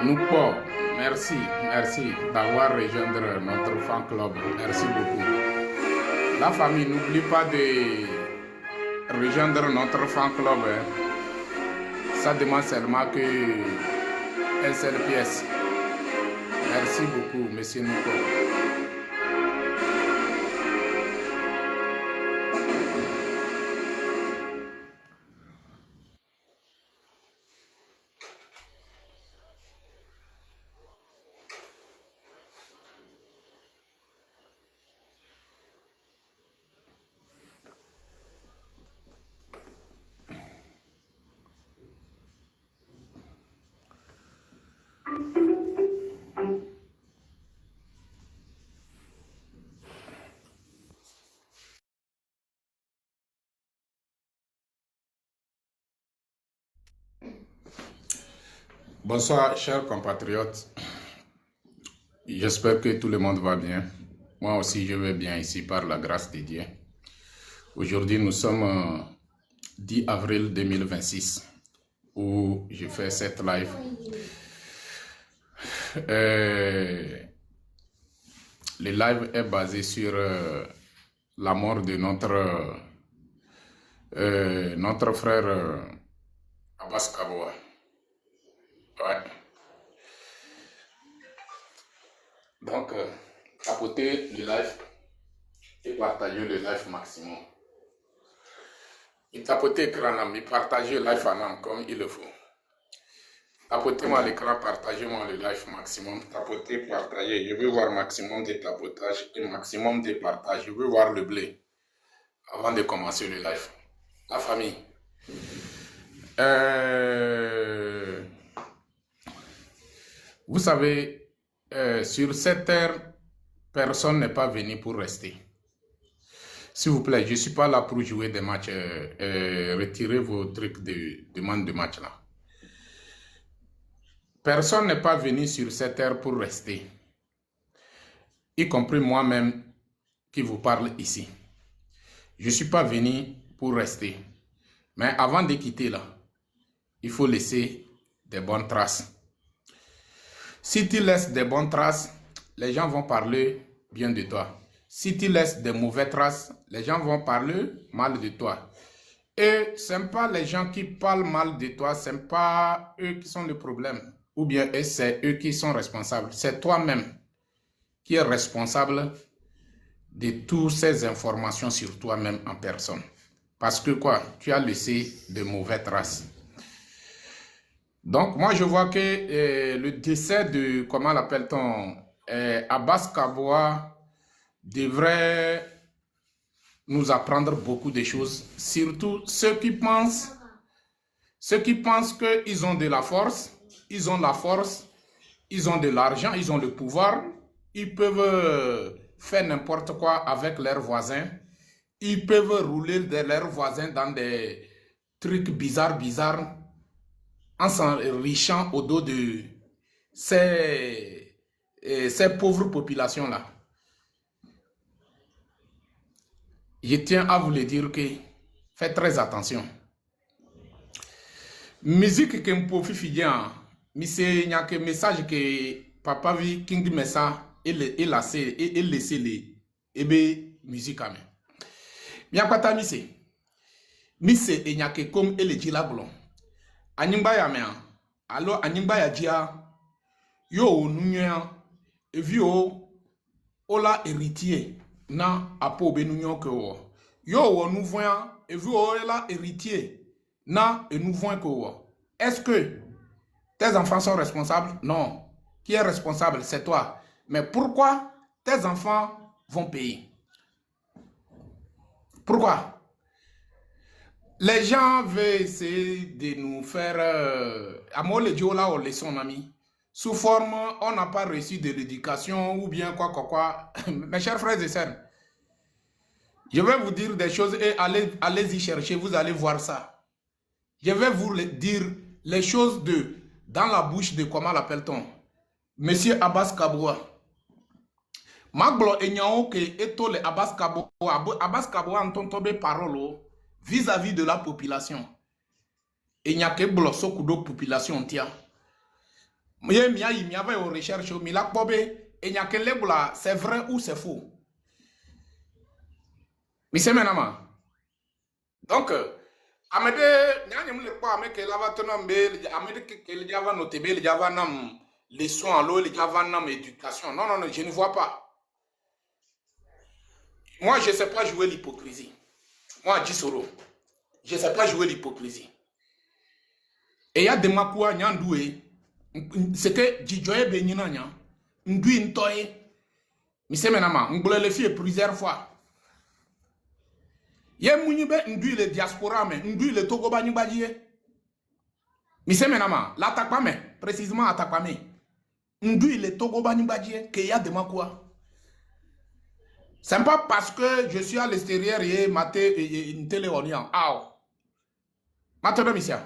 Noukpo, merci d'avoir rejoindre notre fan club. Merci beaucoup. La famille, n'oublie pas de rejoindre notre fan club. Ça demande seulement que une seule pièce. Merci beaucoup, monsieur Noukpo. Bonsoir, chers compatriotes. J'espère que tout le monde va bien. Moi aussi, je vais bien ici par la grâce de Dieu. Aujourd'hui, nous sommes 10 avril 2026 où je fais cette live. Le live est basé sur la mort de notre frère Abbas Kaboua. Ouais. Donc, tapotez le live et partagez le live maximum. Et tapotez l'écran, mais partagez le live en comme il le faut. Tapotez-moi l'écran, partagez-moi le live maximum. Tapotez, partagez. Je veux voir maximum de tapotage et maximum de partage. Je veux voir le blé avant de commencer le live. La famille. Vous savez, sur cette terre, personne n'est pas venu pour rester. S'il vous plaît, je ne suis pas là pour jouer des matchs. Retirez vos trucs de demande de match là. Personne n'est pas venu sur cette terre pour rester. Y compris moi-même qui vous parle ici. Je ne suis pas venu pour rester. Mais avant de quitter là, il faut laisser des bonnes traces. Si tu laisses des bonnes traces, les gens vont parler bien de toi. Si tu laisses des mauvaises traces, les gens vont parler mal de toi. Et ce n'est pas les gens qui parlent mal de toi, ce n'est pas eux qui sont le problème. Ou bien c'est eux qui sont responsables. C'est toi-même qui es responsable de toutes ces informations sur toi-même en personne. Parce que quoi? Tu as laissé de mauvaises traces. Donc, moi, je vois que le décès de, comment l'appelle-t-on, Abbas Kaboua devrait nous apprendre beaucoup de choses. Surtout ceux qui pensent qu'ils ont de la force, ils ont de l'argent, ils ont le pouvoir, ils peuvent faire n'importe quoi avec leurs voisins, ils peuvent rouler de leurs voisins dans des trucs bizarres, en s'enrichant au dos de ces pauvres populations-là. Je tiens à vous le dire que faites très attention. Musique que me profite fidia, mais n'y a que message que papa vit King Messa et laisser les musique à me. Bien quoi ta mise et n'y a que comme et le dit la blon. Anyimba ya mea, alors anyimba ya dia, yo nunya, evio, ola héritier, na apo benunyo ke wo. Yo nous voyons, evio ola héritier, na et nous voyons que wo. Est-ce que tes enfants sont responsables? Non. Qui est responsable? C'est toi. Mais pourquoi tes enfants vont payer? Pourquoi? Les gens veulent essayer de nous faire sous forme, on n'a pas reçu de l'éducation ou bien quoi. Mes chers frères et sœurs, je vais vous dire des choses et allez-y chercher, vous allez voir ça. Je vais vous dire les choses dans la bouche de, comment l'appelle-t-on, Monsieur Abbas Kaboua. Maglo enyao ke etole Abbas Kaboua entend tomber parole vis-à-vis de la population. Il n'y a que blosso kudo population tia. Mais il y avait une recherche, mais la pobe, il n'y a que les blas, c'est vrai ou c'est faux. Mais c'est maintenant. Donc, amede nyanyem le kwa ameke lava tonambe amede que le java notebe le java nam leçon à l'eau le java nam éducation. Non non non, je ne vois pas. Moi je sais pas jouer l'hypocrisie. Moi Jisoro, je sais pas jouer l'hypocrisie. Et il y a des makua nyandoué, c'est que Djidjoye Benina nya, ndui ntoye. Mais c'est maintenant, on le fait plusieurs fois. Yé mounibe ndui le diaspora mais ndui le Togo bani badie. Mais c'est maintenant, l'attaque pas mais précisément attaque pas mais ndui le Togo bani badie que y a des makua. C'est pas parce que je suis à l'extérieur et maté une télé orient. Ah. Maintenant monsieur,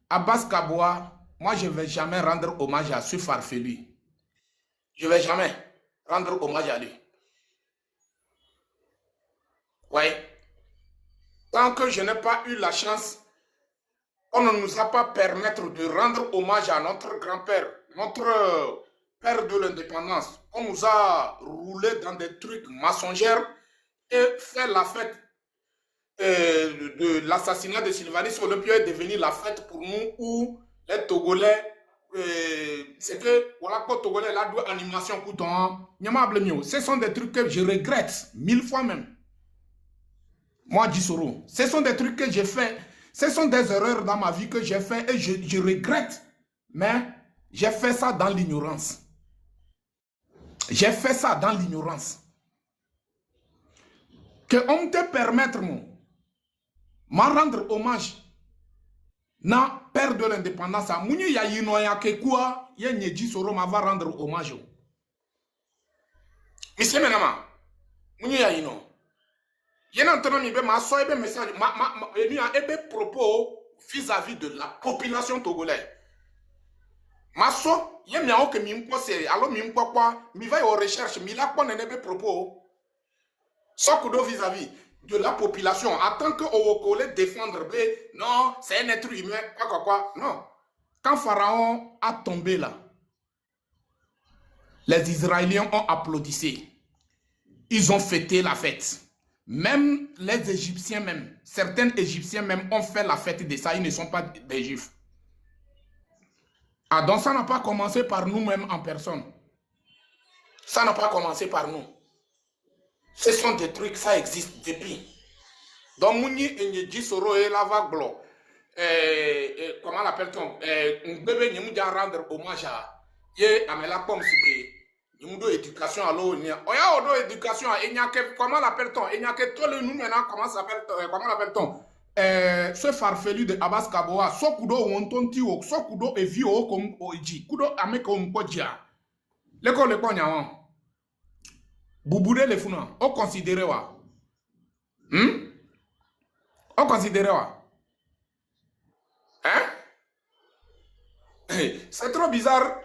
Abbas Kaboua, moi je ne vais jamais rendre hommage à ce farfelu. Je ne vais jamais rendre hommage à lui. Oui. Tant que je n'ai pas eu la chance, on ne nous a pas permis de rendre hommage à notre grand-père, notre père de l'indépendance. On nous a roulé dans des trucs mensongers et fait la fête de l'assassinat de Sylvanus Olympio est devenu la fête pour nous où les Togolais, c'est que voilà quoi Togolais là doit animation couton, ce sont des trucs que je regrette 1000 fois même. Moi Jisoro, ce sont des trucs que j'ai fait, ce sont des erreurs dans ma vie que j'ai fait et je regrette, mais j'ai fait ça dans l'ignorance. J'ai fait ça dans l'ignorance. Que on te permettre m'a rendre hommage na père de l'indépendance a mouni ya yino ya ke quoi ya nyeji soro ma va rendre hommage monsieur menama mouni ya yino yena entendre mi be ma so ebe message ma ebe propos vis-à-vis de la population togolaise ma so ye mi a que mi mpo se alors mi mpo kwa mi va aux recherches mi la kwa nebe propos so kudo vis-à-vis de la population, en tant que Owokole défendre, non, c'est un être humain, quoi, non. Quand Pharaon a tombé là, les Israéliens ont applaudi. Ils ont fêté la fête. Même les Égyptiens même, certains Égyptiens même ont fait la fête de ça, ils ne sont pas des Juifs. Ah, donc ça n'a pas commencé par nous-mêmes en personne. Ça n'a pas commencé par nous. Ce sont des trucs, ça existe depuis. Donc, Mouni et Soro et Lavaglo, comment l'appelle-t-on? Bébé, nous devons rendre hommage à Amela Pomsibé. Nous devons éducation à l'eau. Oya odo éducation, comment l'appelle-t-on? Il n'y a que tout le nous maintenant, comment l'appelle-t-on? Ce farfelu de Abbas Kaboa, so kudo wontonti o, so kudo evi o comme oji, kudo ameko mpodia. L'école le pognawan. Bouboudé les founan, on considère wa. On considère wa. Hein? C'est trop bizarre.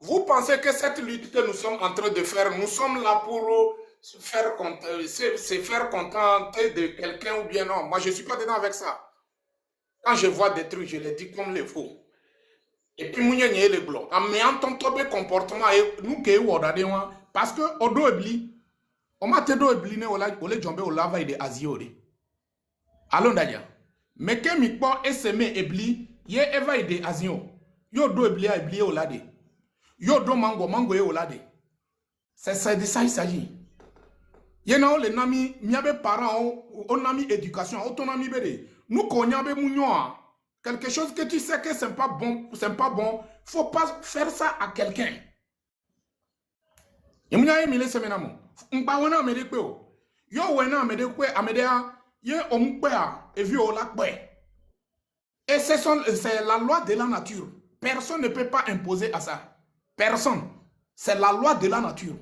Vous pensez que cette lutte que nous sommes en train de faire, nous sommes là pour se faire contenter de quelqu'un ou bien non? Moi, je ne suis pas dedans avec ça. Quand je vois des trucs, je les dis comme les faux. Et puis, nous sommes les blancs. Mais en tant que comportement, nous qui sommes parce que odo ebli, on m'a te do ebli ne ole jombe o lava ide aziore. Allons d'ailleurs. Mais que mi po eseme ebli, ye eva ide azio. Yo do ebli a ebli o lade. Yo do mango e o lade. C'est de ça il s'agit. Ye na o le nami miabe parents o nami éducation, autonomie bede. Nous konyabe mounyo. Quelque chose que tu sais que c'est pas bon, faut pas faire ça à quelqu'un. Yemuna emile semenamo. Mpa wona amede o. Yo wena amede kwe amedea ye omkwe a evi o la kwe. Et c'est la loi de la nature. Personne ne peut pas imposer à ça. Personne. C'est la loi de la nature.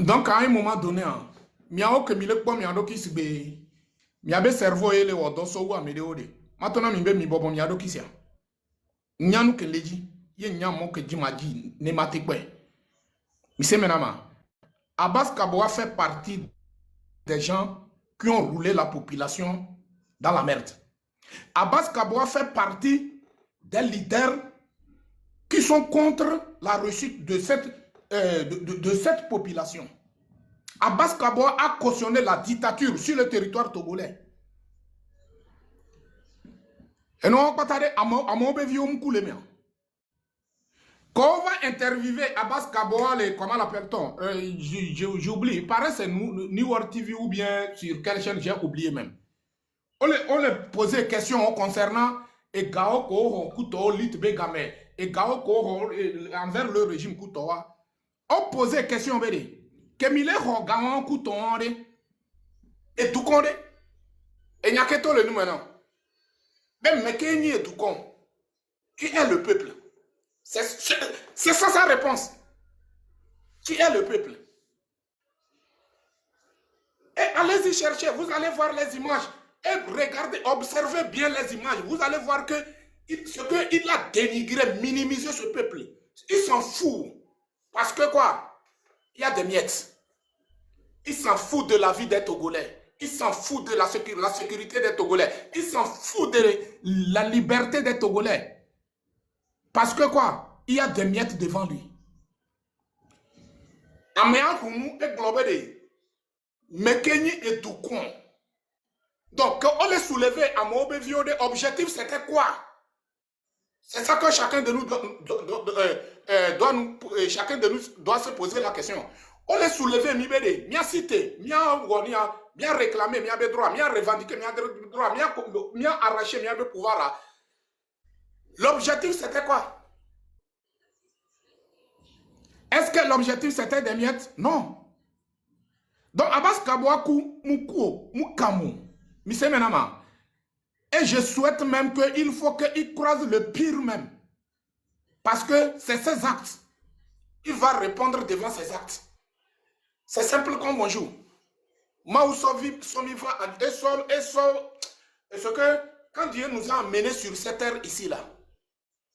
Donc à un moment donné, miao que mile kwa miado ki sibe. Miabe cerveau ele wo doso wa amede ode. Matona mimbe mi bobo miado kisia. Nyanu ke leji. Ye nyamo que Jimaji ne matikwe. Monsieur Menama, Abbas Kaboa fait partie des gens qui ont roulé la population dans la merde. Abbas Kaboa fait partie des leaders qui sont contre la réussite de cette population. Abbas Kaboa a cautionné la dictature sur le territoire togolais. Et non, pas tarder à mon bévier, on coule bien. Quand on va interviewer Abbas Kaboa, comment l'appelle-t-on? J'oublie, il paraît que c'est New World TV ou bien sur quelle chaîne, j'ai oublié même. On lui posait des questions concernant et Gao Koro Kuto Lit Begame et Gao Koro envers le régime Kutoa. On posait des questions, Kemile Gaon Kuto et tout compte. Et n'y a que tout le numéro. Même Mekeni et tout compte. Qui est le peuple? C'est ça sa réponse. Qui est le peuple? Et allez-y chercher, vous allez voir les images. Et regardez, observez bien les images. Vous allez voir que ce qu'il a dénigré, minimisé ce peuple. Il s'en fout. Parce que quoi? Il y a des miettes. Il s'en fout de la vie des Togolais. Il s'en fout de la sécurité des Togolais. Il s'en fout de la liberté des Togolais. Parce que quoi? Il y a des miettes devant lui. Améankounou est globé de Mekeni et Doukon. Donc, quand on les soulevait à Mobévio, l'objectif c'était quoi? C'est ça que chacun de nous doit se poser la question. On les soulevait, mia cité, mia réclamé, mia droit, mia revendiqué, mia droit, mia arraché, mia pouvoir. L'objectif c'était quoi? Est-ce que l'objectif c'était des miettes? Non. Donc, Abbas Kabouakou, Moukou, Moukamou, Misemenama. Et je souhaite même qu'il faut qu'il croise le pire même. Parce que c'est ses actes. Il va répondre devant ses actes. C'est simple comme bonjour. Maousovi, Somiva, et ce que quand Dieu nous a amenés sur cette terre ici, là,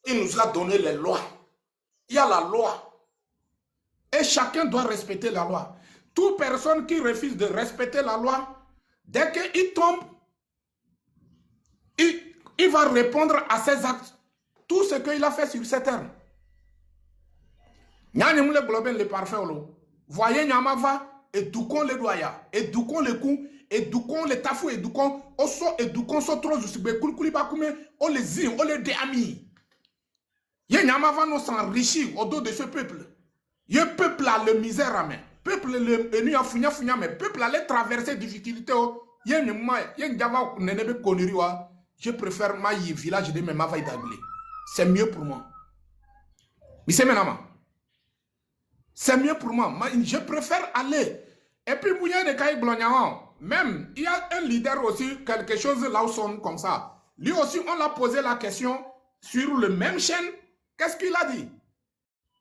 il nous a donné les lois. Il y a la loi. Et chacun doit respecter la loi. Toute personne qui refuse de respecter la loi, dès qu'il tombe, il va répondre à ses actes. Tout ce qu'il a fait sur cette terre. Nyanyemoule Globen le parfait. Voyez Nyamava, et Doukon le doya, et Doukon le kou, et Doukon le tafou, et Doukon, oso, et Doukon so trop de sube, Koulibakume, on les zin, on les déamis. Yé Nyamava nous s'enrichit au dos de ce peuple. Yé peuple a le misère à main. Peuple le nu a founya, mais peuple allait traverser difficulté. Yé Nyamava nenebe koniriwa. Je préfère ma village de Mema Vaidagli. C'est mieux pour moi. Mais c'est maintenant. C'est mieux pour moi. Je préfère aller. Et puis, même, il y a un leader aussi, quelque chose là où sont comme ça. Lui aussi, on l'a posé la question sur le même chaîne. Qu'est-ce qu'il a dit?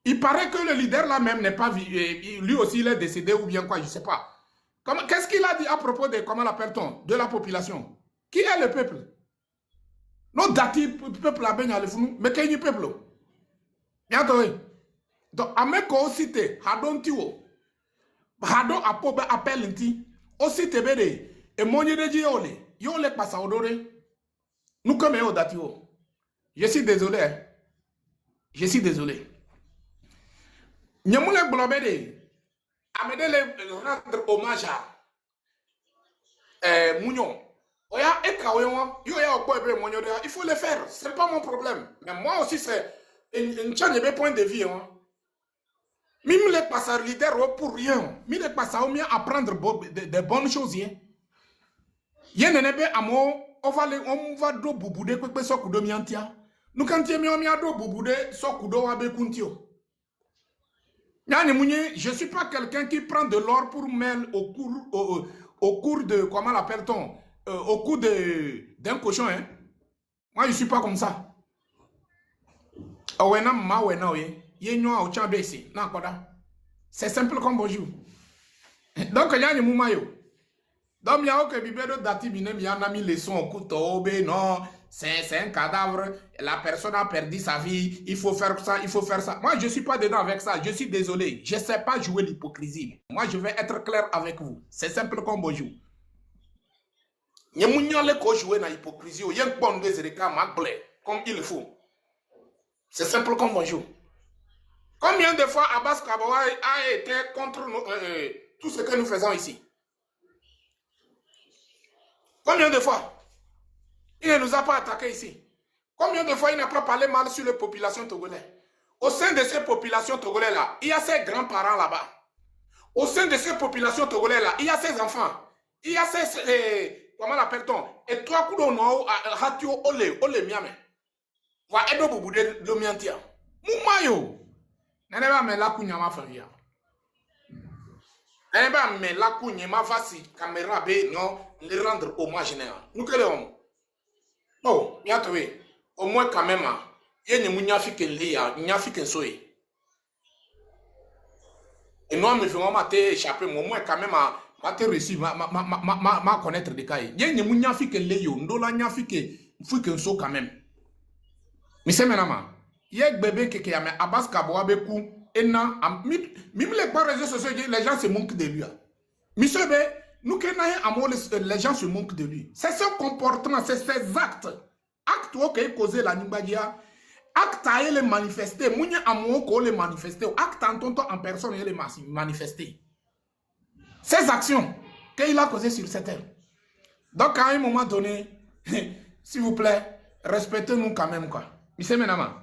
Il paraît que le leader là même n'est pas lui aussi il est décédé ou bien quoi, je ne sais pas. Qu'est-ce qu'il a dit à propos de, comment l'appelle-t-on, de la population? Qui est le peuple? Non, dati peuple a baigné le fou, mais quel est le peuple? Bientôt. Donc, à mes co-cités, Hadon Tiwo, Hadon Apobe appelle Nti, aussi Tebede, et mon yé de Diole, Yole passe à Odore, nous comme au Datio. Je suis désolé. Je suis désolé. Nyamoule Blobede, Amede rendre hommage à Mounion. Il faut le faire, ce n'est pas mon problème. Mais moi aussi, c'est un point de vue. Même les passeurs leaders pour rien. Mais les passeurs ont apprendre des bonnes choses. On va do bouboude kwekwe sokudo miantia. Nous quand tu es do bouboude sokudo abekuntio. Je ne suis pas quelqu'un qui prend de l'or pour mêler au cours de, comment l'appelle-t-on, au cours d'un cochon. Hein? Moi, je ne suis pas comme ça. C'est simple comme bonjour. Donc, il y a un moment. Donc, il y a aucun bibédo dati binem, il y a un ami leçon au couteau, non, c'est un cadavre, la personne a perdu sa vie, il faut faire ça, il faut faire ça. Moi, je ne suis pas dedans avec ça, je suis désolé, je ne sais pas jouer l'hypocrisie. Moi, je vais être clair avec vous. C'est simple comme bonjour. N'y a mounion le ko jouer na hypocrisie. Y a un bon des comme il faut. C'est simple comme bonjour. Combien de fois Abbas Kaboua a été contre nous, tout ce que nous faisons ici? Combien de fois? Il ne nous a pas attaqués ici. Combien de fois il n'a pas parlé mal sur les populations togolaises? Au sein de ces populations togolaises-là, il y a ses grands-parents là-bas. Au sein de ces populations togolaises-là, il y a ses enfants. Il y a ses... comment l'appelle-t-on? Et toi, Koudono, Hatio, Ole Miame. Wa Edo Bouboude, Lomiantia. Moumayo. Neneba me la kunyama favia. Neneba me la kunyama vasi caméra B, non, le rendre hommage néant. Nous que l'homme. Oh, bientôt, au moins quand même, il y a une mounyafike lia, mounyafike soye. Et nous, me faisons échapper, au moins quand même, ma réussi, ma connaître des cas. Il y a une mounyafike lia, ndola nyafike, fike so quand même. Mais c'est maintenant. Il y a un bébé qui a Abbas Kaboua Bekou, et non, même les réseaux sociaux, les gens se moquent de lui. Monsieur B, nous qui les gens se moquent de lui. C'est ce comportement, c'est ces actes. Actes qui ont causé la Nimbadia, actes à les manifester, mounya amour qu'on les manifester, actes en tonton en personne les manifester. Ces actions qu'il a causées sur cette terre. Donc à un moment donné, s'il vous plaît, respectez-nous quand même quoi. Monsieur Ménama.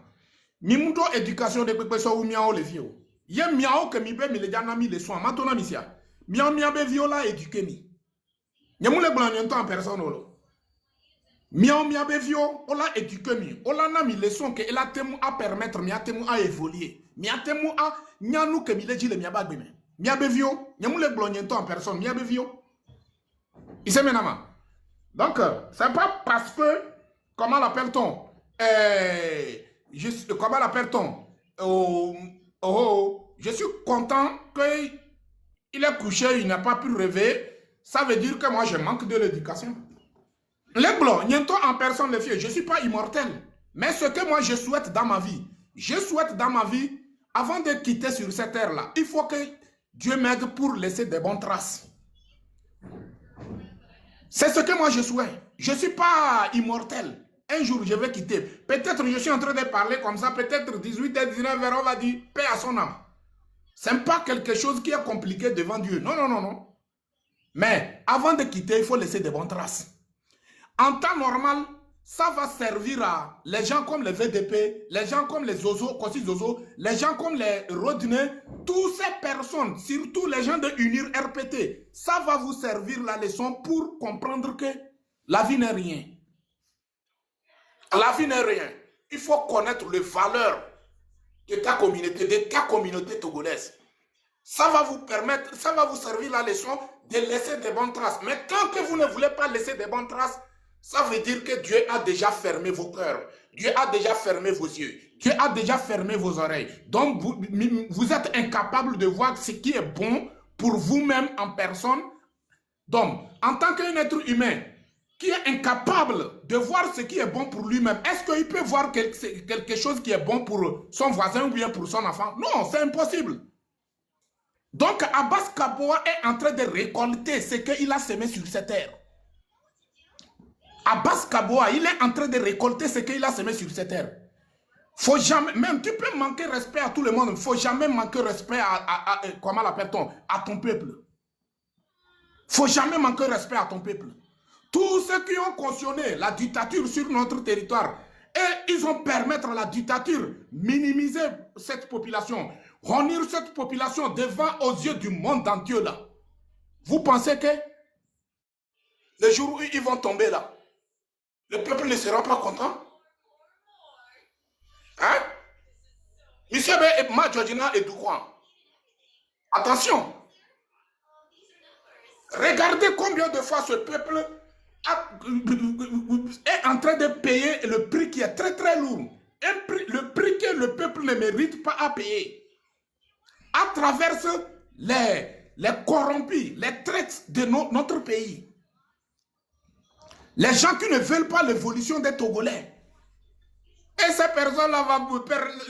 Mimudo éducation de pepe so miao le vieux. Ye miao que mi be mi le jana mi le soin. Matona misia. Miao be viola éduqué mi. Nyamou le blanc en personne olo. Miao be vio ola éduqué mi. Ola na mi le son que ela temu à permettre mi atemu à évoluer. Mi atemu à nyanu que mi le dit le mia bagbe me. Mia be vio. Nyamou le blanc en personne. Mia be vio. Ise menama. Donc c'est pas parce que comment l'appelle-t-on comment l'appelle-t-on? Je suis content qu'il est couché, il n'a pas pu rêver. Ça veut dire que moi, je manque de l'éducation. Les blancs, niento en personne, les filles, je ne suis pas immortel. Mais ce que moi, je souhaite dans ma vie, avant de quitter sur cette terre-là, il faut que Dieu m'aide pour laisser des bonnes traces. C'est ce que moi, je souhaite. Je ne suis pas immortel. Un jour, je vais quitter. Peut-être je suis en train de parler comme ça. Peut-être 18h, 19h, on va dire paix à son âme. Ce n'est pas quelque chose qui est compliqué devant Dieu. Non, non, non, non. Mais avant de quitter, il faut laisser de bonnes traces. En temps normal, ça va servir à les gens comme les VDP, les gens comme les Zozo, les gens comme les Rodney, toutes ces personnes, surtout les gens de Unir RPT, ça va vous servir la leçon pour comprendre que la vie n'est rien. La vie n'est rien. Il faut connaître les valeurs de ta communauté togolaise. Ça va vous permettre, ça va vous servir la leçon de laisser des bonnes traces. Mais tant que vous ne voulez pas laisser des bonnes traces, ça veut dire que Dieu a déjà fermé vos cœurs. Dieu a déjà fermé vos yeux. Dieu a déjà fermé vos oreilles. Donc, vous êtes incapable de voir ce qui est bon pour vous-même en personne. Donc, en tant qu'un être humain, qui est incapable de voir ce qui est bon pour lui-même, est-ce qu'il peut voir quelque chose qui est bon pour son voisin ou bien pour son enfant? Non, c'est impossible. Donc, Abbas Kaboua est en train de récolter ce qu'il a semé sur cette terre. Abbas Kaboua, il est en train de récolter ce qu'il a semé sur cette terre. Faut jamais, même tu peux manquer respect à tout le monde, il ne faut jamais manquer respect comment l'appelle-t-on, à ton peuple. Il ne faut jamais manquer respect à ton peuple. Tous ceux qui ont cautionné la dictature sur notre territoire, et ils ont permettre à la dictature minimiser cette population, réunir cette population devant aux yeux du monde entier là. Vous pensez que le jour où ils vont tomber là, le peuple ne sera pas content? Hein? Monsieur B. Majodina et Doukouan. Attention. Regardez combien de fois ce peuple est en train de payer le prix qui est très très lourd. Le prix que le peuple ne mérite pas à payer. À travers les corrompus, les traites de notre pays. Les gens qui ne veulent pas l'évolution des Togolais. Et ces personnes-là,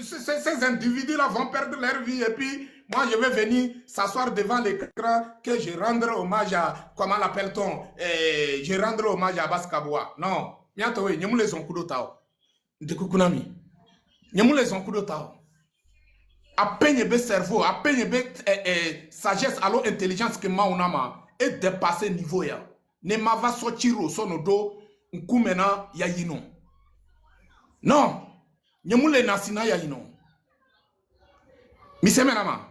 ces individus-là vont perdre leur vie et puis moi je vais venir s'asseoir devant l'écran que je rendre hommage à, comment l'appelle-t-on, je rendre hommage à Abbas Kaboua. Non, miatowe, nyemu les onkudo tao. De kukunami. Nyemu les onkudo tao. A peine be cerveau, a peine be sagesse, alors intelligence que maunama et dépasser niveau ya. Ne mava sortiro sonodo nkumena ya yino. Non, nyemule nasina ya yino. Misemenama.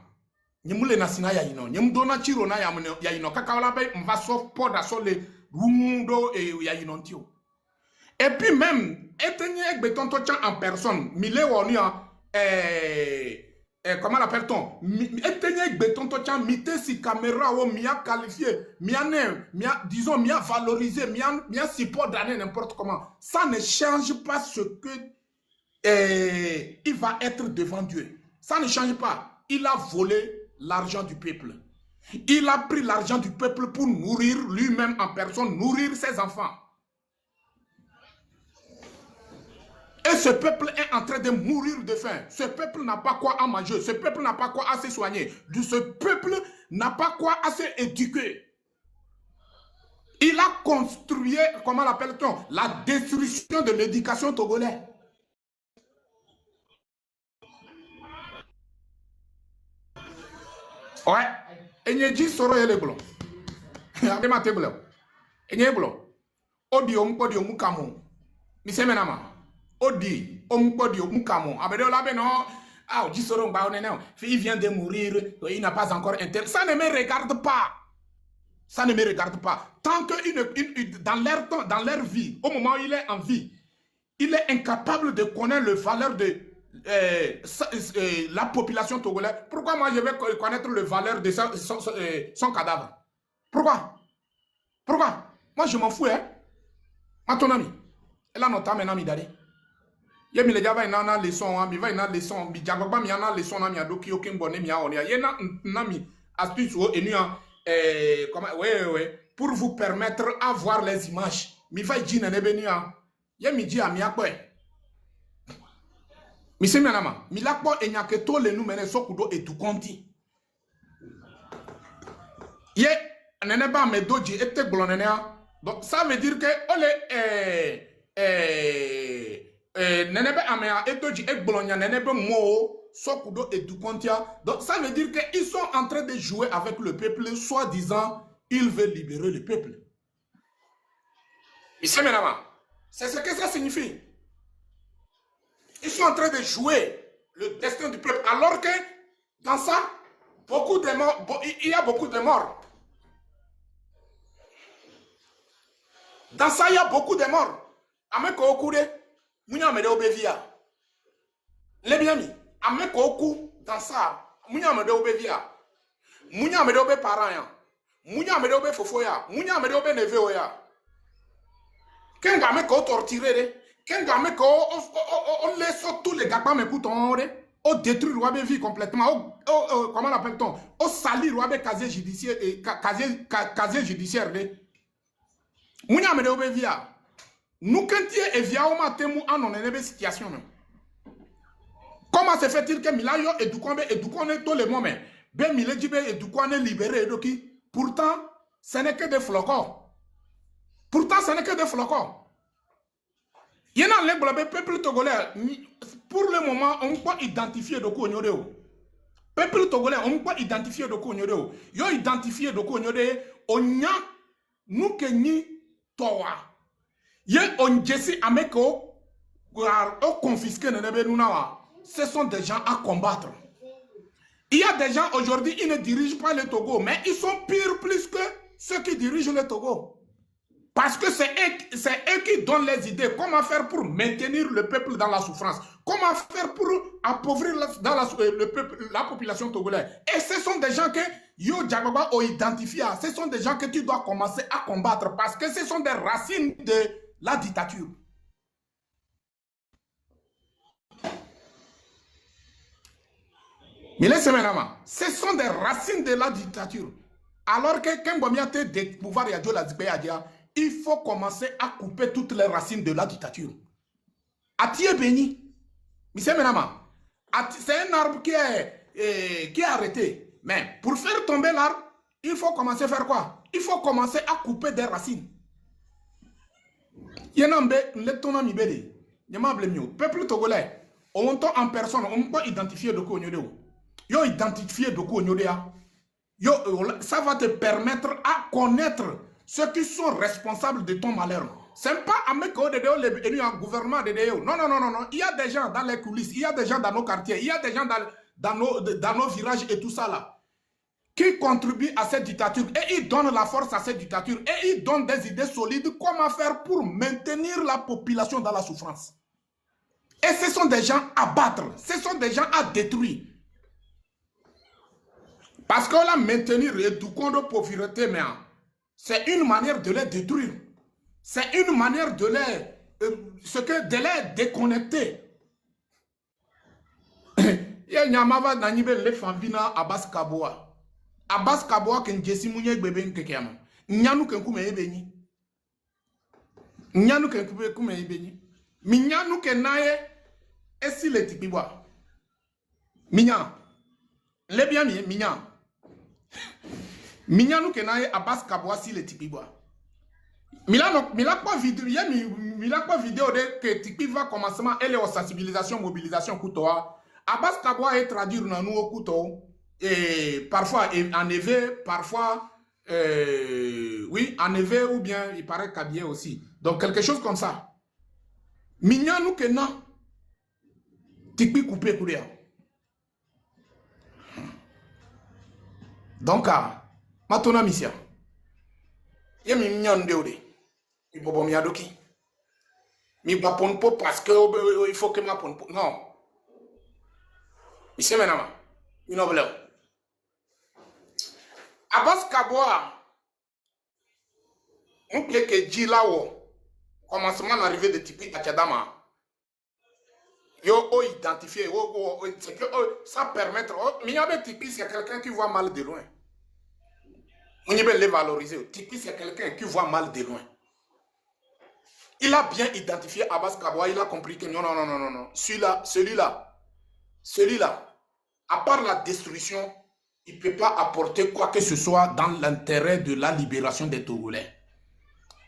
Nyemule nasina ya yino. Nyemdona chiro na ya yino. Kakawala be mva so poda so le rumundo ya yino tio. Et puis même, etenye ek beton to en personne, mile wonia comment l'appelle-t-on? Etenye beton to chan mite si caméra ou mia qualifié, disons mia valorisé, mia support d'année n'importe comment. Ça ne change pas ce que il va être devant Dieu. Ça ne change pas. Il a volé l'argent du peuple. Il a pris l'argent du peuple pour nourrir lui-même en personne, nourrir ses enfants. Et ce peuple est en train de mourir de faim. Ce peuple n'a pas quoi à manger. Ce peuple n'a pas quoi à se soigner. Ce peuple n'a pas quoi à se éduquer. Il a construit, comment l'appelle-t-on, la destruction de l'éducation togolaise. Ouais. Et il dit soro les blancs. Avec ma table. Et il blanc. Odi omkodi omukamo. Misemenama. Odi, omkodi omukamo. Abede la beno. Ah, dit soro mba onene. Il vient de mourir. Il n'a pas encore inter. Ça ne me regarde pas. Ça ne me regarde pas. Tant que dans leur vie, au moment où il est en vie, il est incapable de connaître le valeur de la population togolaise. Pourquoi moi je vais connaître le valeur de son cadavre? Pourquoi? Pourquoi? Moi je m'en fous, hein? Ma ton ami. Elle a notamment un ami d'aller. Il y a mis les java une leçon, mi va une leçon, mi jagba mi ana leçon na mi adoki okin bonne mi aonia. Il y a nami astuce ou enia comment ouais pour vous permettre à voir les images. Mi va dire na nebenia. Il y a mi dit à mi akwe. Monsieur Mianama, milakbo enyaketo le numene sokudo et tout conti. Ye, neneba medoji ete glonenea. Donc ça veut dire que nenebe amea edoji et glonia nenebe mo sokudo et tout contia. Donc ça veut dire qu'ils sont en train de jouer avec le peuple, soi-disant ils veulent libérer le peuple. Monsieur Mianama, c'est ce que ça signifie. Ils sont en train de jouer le destin du peuple, alors que dans ça, il y a beaucoup de morts. Dans ça, il y a beaucoup de morts. Ameko okude, munya mede obevia. Les bien-amis, ameko oku dans ça, munya mede obevia. Munya mede obe parents, munya mede obe fofoya, munya mede obe neveoya. Kenga ameko torturer. Quand on laisse tous les gars me on détruit le vie complètement, comment l'appelle-t-on? On salit le casier judiciaire et casier judiciaire. Mounia me de via. Nous quand et via au matin en on est situation. Comment se fait-il que Milayo et Doukombe tous les moments, ben Miledjibe et Doukombe libéré doki. Pourtant, ce n'est que des flocons. Pourtant, ce n'est que des flocons. Il y a un peuple togolais, pour le moment, on peut identifier de quoi on est. Peuple togolais, on peut identifier de quoi on est. Ils ont identifié de quoi on est. On y a, nous que ni toa. Il y a un jessi ameko, au confisqué, ce sont des gens à combattre. Il y a des gens aujourd'hui, ils ne dirigent pas le Togo, mais ils sont pires plus que ceux qui dirigent le Togo. Parce que c'est eux qui donnent les idées. Comment faire pour maintenir le peuple dans la souffrance? Comment faire pour appauvrir la population togolaise? Et ce sont des gens que Yo Djagaba ont identifié. Ce sont des gens que tu dois commencer à combattre parce que ce sont des racines de la dictature. Mais laissez-moi là, ce sont des racines de la dictature. Alors que Kembomiate de pouvoir Yadjo la Zibéadia, il faut commencer à couper toutes les racines de la dictature. Atie béni. C'est un arbre qui est qui est arrêté. Mais pour faire tomber l'arbre, il faut commencer à faire quoi? Il faut commencer à couper des racines. Peuple togolais, on en personne, on peut identifier de quoi on identifier de quoi ça va te permettre à connaître ceux qui sont responsables de ton malheur. C'est pas à me de un gouvernement de Déo. Non, non, non, non, non. Il y a des gens dans les coulisses, il y a des gens dans nos quartiers, il y a des gens dans nos villages et tout ça là, qui contribuent à cette dictature et ils donnent la force à cette dictature et ils donnent des idées solides comment faire pour maintenir la population dans la souffrance. Et ce sont des gens à battre, ce sont des gens à détruire. Parce qu'on a maintenu le compte de pauvreté, mais c'est une manière de les détruire. C'est une manière de les déconnecter. Il y a les familles Abbas Kaboa. Abbas Kaboa qui est bébé nkekema. Nyanu kenkume ebeni. Nyanu kenkume ebeni. Minyanu kenaye esi le tipiwa. Minya. Le bien minya. Minyanu kenaye Abbas Kaboa si le tipiwa. Mila quoi vidéo de que Tipi va commencer à aller aux sensibilisation, mobilisation couteau. Abbas Kaboa est traduit dans nous au couteau. Et parfois en éveil, parfois oui, en éveil ou bien il paraît Kabyé aussi. Donc quelque chose comme ça. Minyanu kena Tipi coupé courir. Donc matona mission. Yemi minyan deode. Il faut que je me fasse parce que il faut que je me fasse. Non. Monsieur Menama, il n'y a pas. Abbas Kaboa, on peut que dit là-haut, commencement l'arrivée de Tipi Tachadama. Yo identifié, ça permet. Mais Tipi, c'est quelqu'un qui voit mal de loin. On y peut les valoriser. Tipi, c'est quelqu'un qui voit mal de loin. Il a bien identifié Abbas Kaboa, il a compris que non, non, non, non, non. Celui-là, à part la destruction, il ne peut pas apporter quoi que ce soit dans l'intérêt de la libération des Togolais.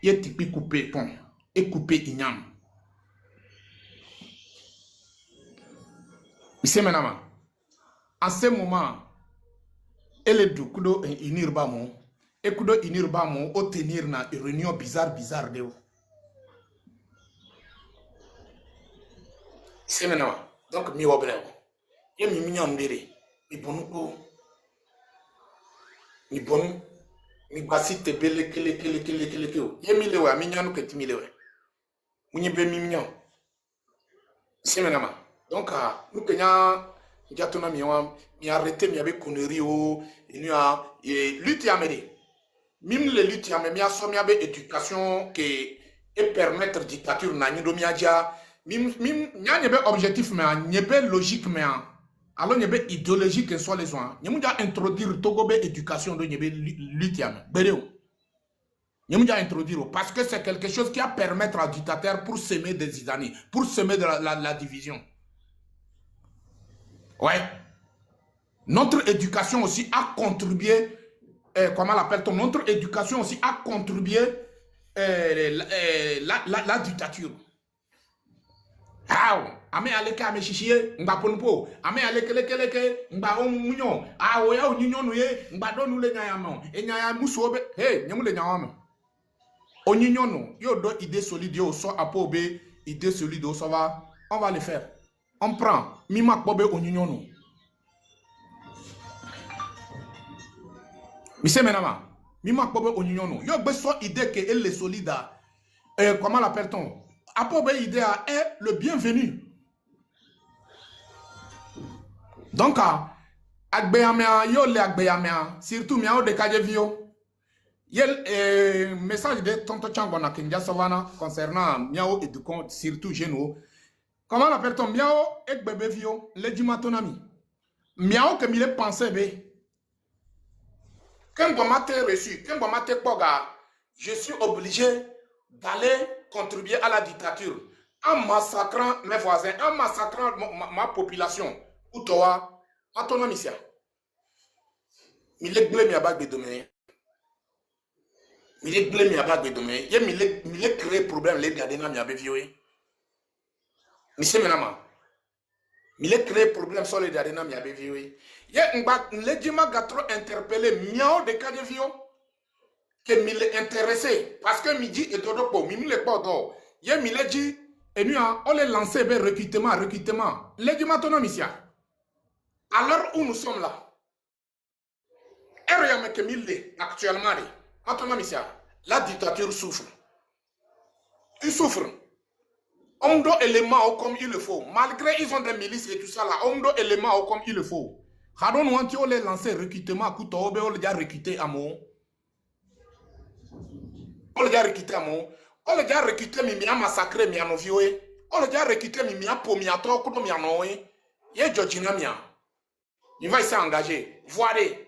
Il est typique coupé pont et coupé ignam. Monsieur Menama, en ce moment, elle est du kudo inirbamo, et kudo inirbamo au tenir na réunion bizarre de vous. C'est maintenant. Donc, mi wabreo. Ye mi mignon dere. Mi bonu ko. Mi bonu. Mi basi te bele kele. Ye mi lewe. Mi mignon que tu mi lewe. Mouni be mi mignon. C'est maintenant. Donc, nous kenya. Jatona mi arrêté mi abe connerie o. Il a lutte améré. Même les luttes améré mi a somme abe éducation qui et permettre dictature na nyido mi aja. Mim n'y a objectif mais n'y a logique mais alors n'y a idéologique que soit les soins n'y a introduire Togo be éducation de n'y a lutiam béréo n'y a introduire parce que c'est quelque chose qui a permettre à dictateur pour semer des années pour semer de la division. Ouais, notre éducation aussi a contribué comment l'appelle-t-on, notre éducation aussi a contribué la dictature. Ah, ame aleke ame chichie ngba ponpo ame aleke leke ngba omunyo ah oya onyinyo no ye ngba do nu le nyaya mo enyaya muso be hey nyemu le nyaya mo onyinyo no yo do idée solide yo so apobe idée solide so va on va le faire on prend mima kpobe onyinyo no mise menama mima kpobe onyinyo no yo be so idée que elle est solide comment l'appelle-t-on Apobe idea est le bienvenu. Donc, agbeyamea yo le agbeyamea surtout miao de kajevio. Yel message de Tonto Changona Kinja Savana concernant miao éducant surtout géno. Comment l'appelle-t-on miao et bébévio le dimatonami. Miao que mille pensé be. Quand on m'a reçu, quand on m'a poga, je suis obligé d'aller contribuer à la dictature en massacrant mes voisins, en massacrant ma population. Outoa, Autonomisia. Mile glé mi abag de domaine. Mile glé mi abag de domaine. Yé mile créé problème les gars na mi abe vieux. Mise menama. Mile créé problème sur les gars na mi abe vieux. Yé ngba le djima gatro interpellé miao de cas de vieux. Que mile intéressé parce que midi et todo po mi le po do. Yé mile dit et nous on les lancer ben recrutement. Les djima autonomisia. À l'heure où nous sommes là. Actuellement, la dictature souffre. Il souffre. On doit éléments comme il le faut. Malgré ils ont des milices et tout ça là, on doit éléments comme il le faut. Radon wanti on les lancer recrutement à couteau, on les a recruté à mon. On les a recruté à mon. On les a recruté mi a massacré mi a novioé. On les a recruté mi a pour mi a trop couteau mi a noé. Yé Georgina mia. Il va s'y engager. Voyez.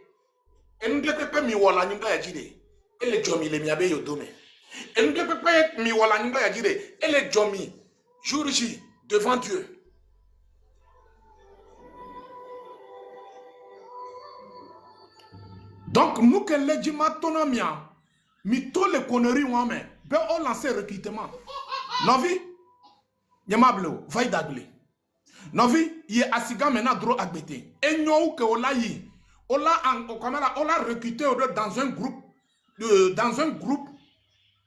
Et nous devons pas mi wala nyumba ya jide. Et les jomi les miabe yodome. Et nous devons pas mi wala nyumba ya jide. Et les jomi jour J devant Dieu. Donc nous que les autonomia, mi tous les conneries ou mais ben on lance recrutement. Novi, yamablo, vai dagle. Novi, y asiga mena dro agbete. Et nous que on l'a yi. On l'a recruté dans un groupe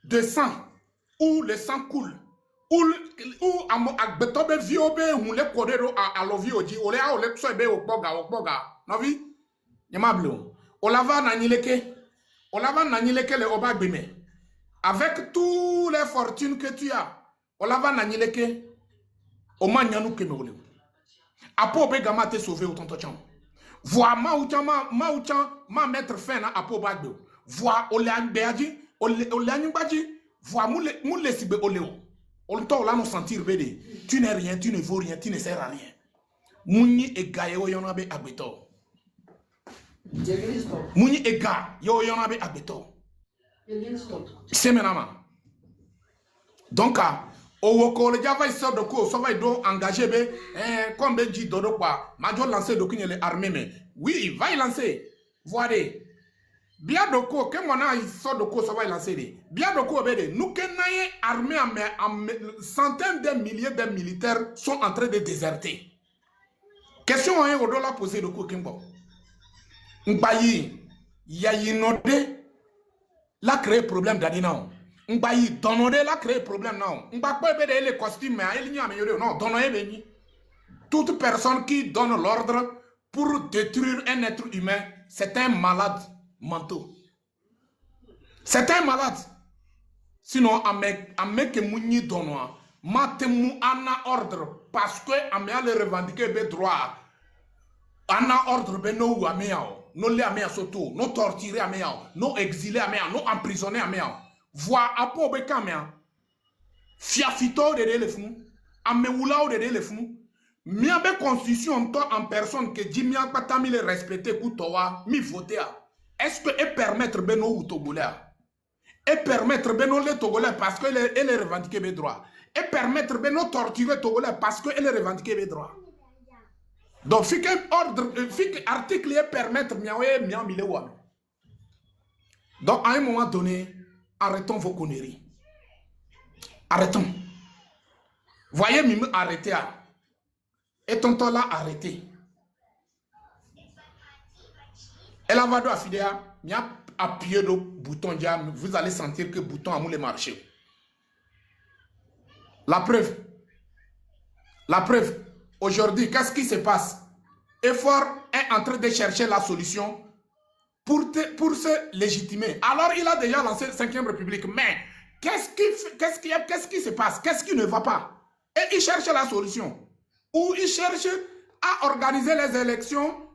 de sang où le sang coule. Où agbetobe viobe ou le kodero à l'ovioji ou le a ole sobe au boga. Novi, yamablo. On l'a nanyileke le oba bime. Avec toutes les fortunes que tu as, on l'a nanyileke. O manyanou kemole. Apo be gama te sauver autant de temps. Vois ma mettre fin à Apo Bagdo. Vois Olean Beaji, Olean Badji, vois moule sibe Oleo. On t'en là nous sentir bédé. Tu n'es rien, tu ne vaux rien, tu ne sers à rien. Mouni et gayo yonabe abeto. Mouni et ga yo yonabe abeto. C'est maintenant. Donc, au le java sort de quoi, ça va être engagé, comme ben dit dodo quoi, major lancer de les armées, mais oui, va y lancer. Voyez, bien de quoi, que mon il sort de quoi, ça va y lancer. Bien de quoi, nous que naïe armée en centaines de milliers de militaires sont en train de déserter. Question à un au dollar posé de quoi, Kimbo. N'bayi, yayi nodé, la créé problème d'adinao. N'bayi donner la créer problème non. N'ba pas aider les costumes mais elle n'y a amélioré non. Donner béni. Toute personne qui donne l'ordre pour détruire un être humain, c'est un malade mental. C'est un malade. Sinon, avec que mouni donne, matemu ana ordre parce que amea le revendiquer be droit. Ana ordre be no amea, no le amea soto, no torturer amea, no exiler amea, no emprisonner amea. Voir apo be kamea fiafito de le fou ameoulao de le fou mia be constitution to en personne que jimia patami le respecter kutowa mi voter est-ce que et permettre beno ou togolais et permettre beno les togolais parce que elle revendiquer mes droits et permettre beno torturer togolais parce que elle revendiquer mes droits donc fique ordre fique article et permettre miawe mia milewa donc à un moment donné arrêtons vos conneries. Arrêtons. Voyez Mimi arrêter. Et tonton là arrêté. Elle va de Afidea, il a appuyé le bouton, vous allez sentir que le bouton a moulé marcher. La preuve. Aujourd'hui, qu'est-ce qui se passe? Effort est en train de chercher la solution pour se légitimer. Alors, il a déjà lancé la 5e République. Mais, qu'est-ce qui se passe? Qu'est-ce qui ne va pas? Et il cherche la solution. Ou il cherche à organiser les élections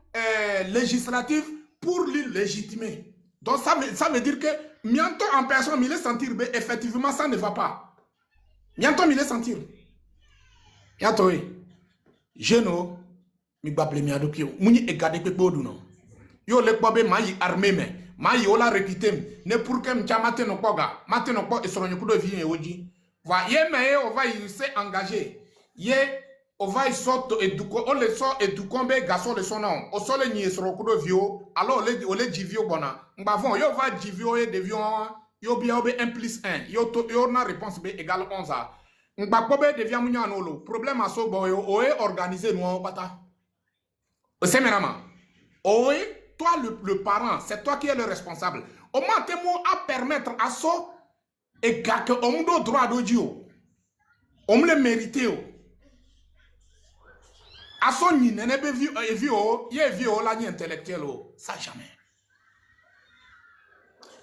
législatives pour le légitimer. Donc, ça veut dire que, bientôt en personne, il est sentir, effectivement, ça ne va pas. Bientôt, il est sentir. Bientôt, Geno, mi bable mi adopio. Mouni e gade pe bodu non. Yo le bobe mayi armé me. Mayi ola rekitem. Ne pour que m'chamate no koga. Mate no ko esoro nyokudo vi e oji. Va ye me o va y se engager. Ye on va y sortir et du coup on les sort et du combe garçon le son non au sol ni sur coup de vieux alors on les dit vieux bona mbavon yo va dit vieux et de vieux yo bien ob 1 plus 1 yo na réponse b égale 11 a mbakpo be de vieux munya no lo problème à so boy o est organisé no pata c'est maintenant oui toi le parent c'est toi qui es le responsable au moins te mo à permettre à so et que on do droit d'audio on me le mériter à son nid, n'est pas vu, il est vu, la ni intellectuel, ça jamais.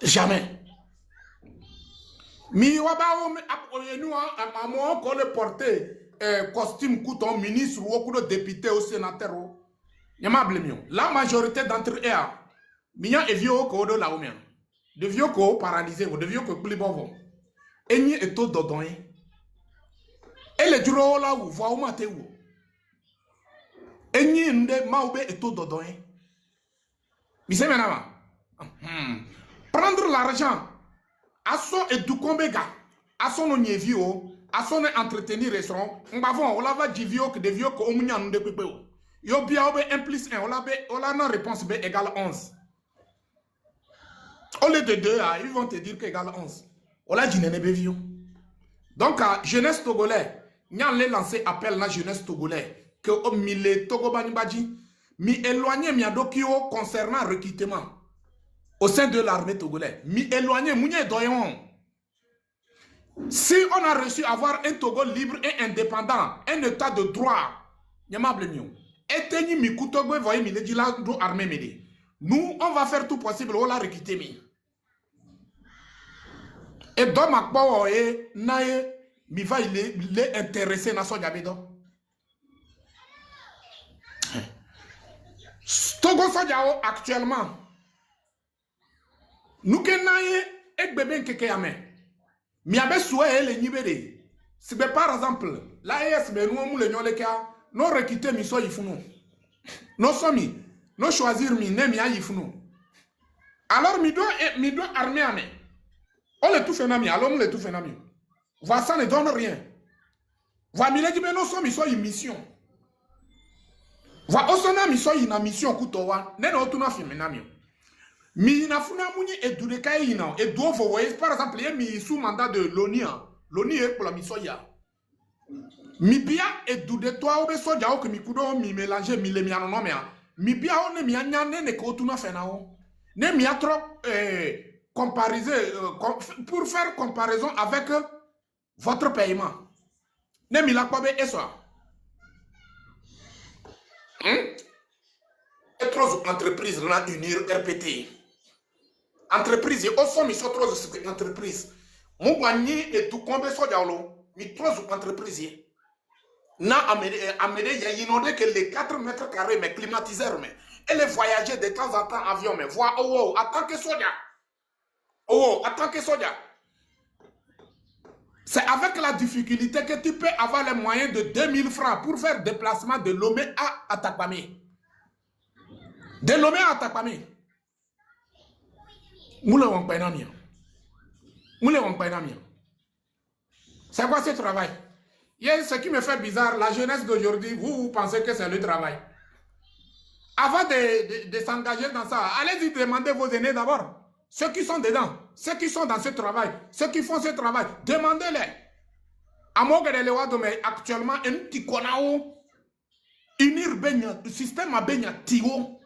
Jamais. Mi waba nous à moi qu'on le porter costume couton ministre ou de député au sénateur. Yama blemio. La majorité d'entre eux, miya est vieux ko de la omien. De vieux ko paralysé ou de vieux ko plus bon. Et ni est tout dodon. Et le duro là où voit au maté où. Enyi nde maube eto dodon. Mi se menama. Prendre l'argent. Aso edu kombega. Aso no nyevio. Aso ne entretenir restaurant. Mbavon on lava divio que de vieux ko omunya nde pepe. Yo bia obe 1 plus 1. On la non réponse B égale 11. Au lieu de 2, ils vont te dire que égale 11. On l'a dit nene bevio. Donc jeunesse togolais. Nyan le lancé appel la jeunesse togolais. Que mi le Togo Banibadji, mi éloigné mi adokio concernant recrutement au sein de l'armée togolaise. Mi éloigné mounye doyon. Si on a reçu avoir un Togo libre et indépendant, un état de droit, nyamable mion. Eteni mi kutogo voye mi le dit la do armée mede. Nous on va faire tout possible on la recruter mi. Et dans ma poe nae mi va il est intéressé na so diabedo. Togo Sojao actuellement, nous kenaye ek bébé keke yame. Mi abe soué le nibere. Si par exemple, la ES be nous le nyole ka, no rekite mi so yifunu. No somi, no choisir mi ne mi ayifunu. Alors mi do armé ame. On le tout fait nami, alors on le tout fait nami. Voilà ça ne donne rien. Voilà mi le dit no somi so mission. Va osona mi so ina mission kutowa nena otuna filme namio mi na funa muni edude kai ina edu voyez par exemple ye mi sous mandat de l'ONU l'ONU est pour la mission ya mi bia edude toi obe soja o que mi kudo mi mélanger mi le mi anono mi bia o ne mi anya ne ko otuna fena o ne mi a trop pour faire comparaison avec votre paiement ne mi la kwabe eso et trop entreprises là unir RPT entreprise au son mi so trop entreprise mon gagné et tout combien so dialo mi trop entreprise na amede ya inondé que les 4 mètres carrés mais climatiseur mais et les voyager de temps en temps avion mais voir oh en tant que soldat c'est avec la difficulté que tu peux avoir les moyens de 2000 francs pour faire déplacement de Lomé à Atakpamé. De Lomé à Atakpamé. C'est quoi ce travail? Ce qui me fait bizarre, la jeunesse d'aujourd'hui, vous pensez que c'est le travail. Avant de s'engager dans ça, allez-y demander vos aînés d'abord. Ceux qui sont dedans, ceux qui sont dans ce travail, ceux qui font ce travail, demandez-les. À mon mais actuellement, un petit konao, unir benya, le système a benya tigo.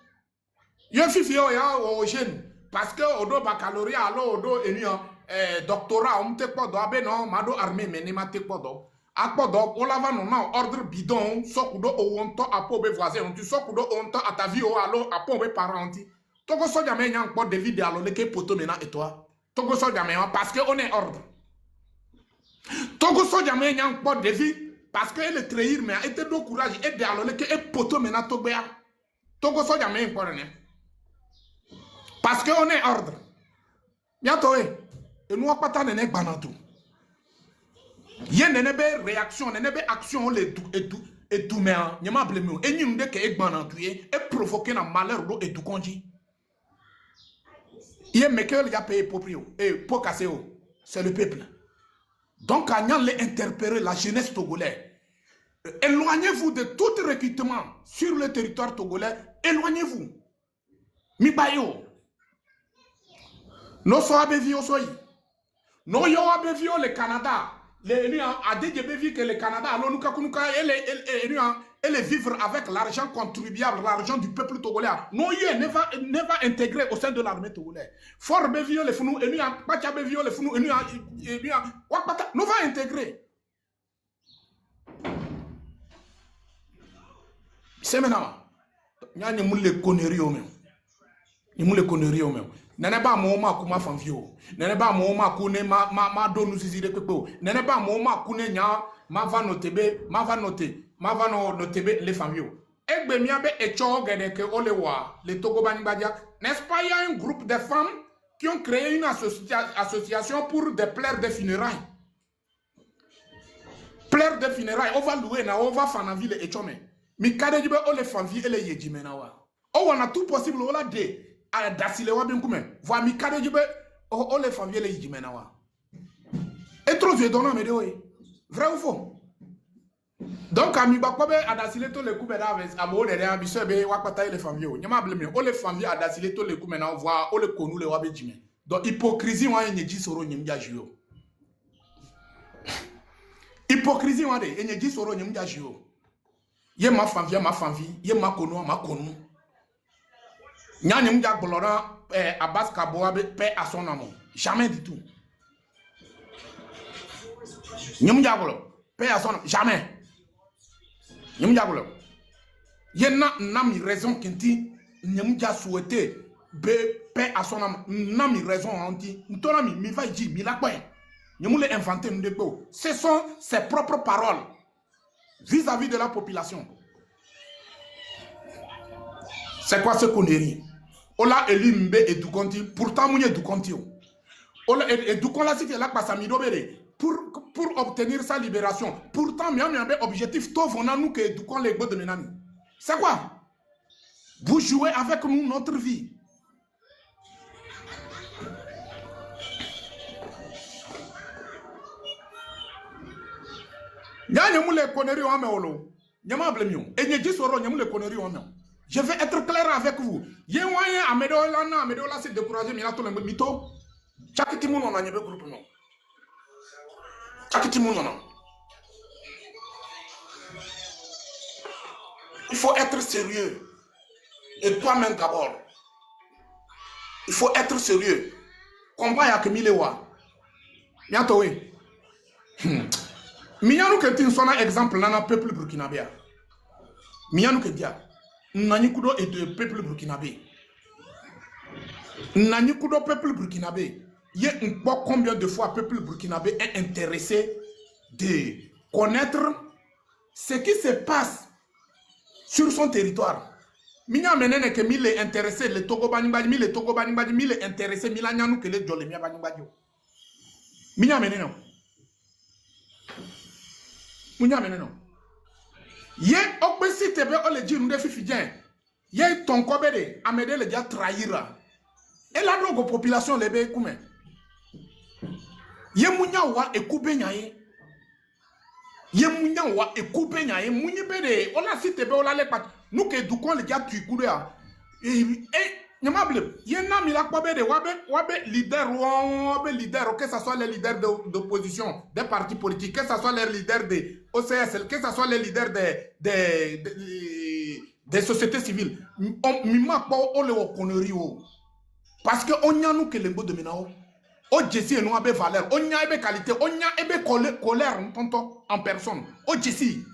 Yo fifio ya o jeune, parce que odo baccalauréat, alors odo doctorat, on te podo, abe non, mado armée, mais ne ma te podo. Akpodo, on lava non, ordre bidon, sokudo o onto apobe voisin, on tu sokudo onto à ta vie o alo apobe parenti. Togo so jamais n'y a encore de vidéos alors les poto maintenant et toi. Togo so jamais parce que on est ordre. Togo so jamais n'y a encore de vie parce que le trahir mais a été de courage et de alors les poto maintenant Togo Togo so jamais encore ne. Parce que on est ordre. Bientôt et nous pas tant de nek banantou. Yen nebe réaction nebe action le et tout mais n'y m'a blâmé et n'y m'de que ek banantou et provoquer un malheur do et tout conji. Il y a Mekel qui a payé pour casser, c'est le peuple. Donc, quand on a interpellé la jeunesse togolaise, Éloignez-vous de tout recrutement sur le territoire togolais. Éloignez-vous. Mibayo. No so abevi osoyi. No yo abevi le Canada. Les a dit que le Canada, alors nous elle vivre avec l'argent contribuable, l'argent du peuple togolais. Non, il ne va intégrer au sein de l'armée togolaise. Fort bevio le funu, et nous pas bevio le funu, et nous va intégrer. C'est maintenant. Il y a des conneries au même. Il y a des conneries au même. Nene ba mo kuma fanfio. Nene ba mo kune ma do nous sisi de pepo. Nene ba mo kune nya ma va notebe, ma va notebe les fanfio. Egbe miabe echo gede ke olewa le Togo Banibadja. N'est-ce pas il y a un groupe de femmes qui ont créé une association pour des pleurs de funérailles. Pleurs de funérailles, on va louer na on va faire en ville et chome. Mi kade jibe ole fanfio ele yejime na wa. Oh on a tout possible on la de dasile wa bien kume voa mi kade jibe o le famille le yimena wa et trop je donne me de vrai ou faux donc ami ba ko be adasile to le kume na avec abo de abi so be wa pata le famille o nyama blame o le famille adasile to le kume na voa o le konu le wa be jime donc hypocrisie wa enyeji soro nyimja jio hypocrisie wa de enyeji soro nyimja jio ye ma famille ye ma konu Nyanyem dia glora Abbas Kaboa paix à son amour. Jamais du tout. Nyem dia glora paix à son amour. Jamais. Nyem dia glora. Yena nami raison kinti nyem dia souhaité paix à son amour. Nami raison anti. Ntonami mi va dire mi la quoi. Nyem le inventé ndeko. Ce sont ses propres paroles vis-à-vis de la population. C'est quoi ce connerie? Ola elimbe et du conti, pourtant mouye du conti. Ola et du kon la cité là passe mi dobere pour obtenir sa libération. Pourtant mi a objectif to vona nous que du kon les de menami. C'est quoi? Vous jouez avec nous notre vie. Nyanya mule connerie o ameolo. Nyama blemio. Et nye jisoro nyamule connerie o ameolo. Je vais être clair avec vous. Il y a un moyen à Medola c'est décourager, mais là tout le monde mito. Chaque timon on a un groupe non. Chaque timon on a. Il faut être sérieux. Et toi-même d'abord. Il faut être sérieux. Combat ya kemilewa. Bientôt oui. Miyanou que tu sois un exemple dans le peuple burkinabé. Miyanou que dia. Nanyikudo est de peuple burkinabé. Nanyikudo peuple burkinabé. Il y a combien de fois le peuple burkinabé est intéressé de connaître ce qui se passe sur son territoire. Minya menene que mille est intéressé le Togo Banibadji, mille Togo Banibadji, mille est intéressé mille anyanu que le Jolemia Banibadji. Minya menene. Minya menene. Yé okbesi tebe o le dit nous défi fidien. Yé ton kobede amede le dia trahira. Et la drogue population le be kume. Yé munya wa ekube nyaye. Yé munya wa ekube nyaye munyi bede on a si tebe o la le pat nous que du kon le dia tu kude a. Et nyamable yé na mi la kobede wabe leader que ce soit les leaders d'opposition des partis politiques, que ce soit les leaders de OCSL, que ce soit les leaders des sociétés civiles. Parce que on y a nous que les mots de maintenant. On jessie nous avait valeur, on y a une qualité, on y a une colère en personne. On jessie.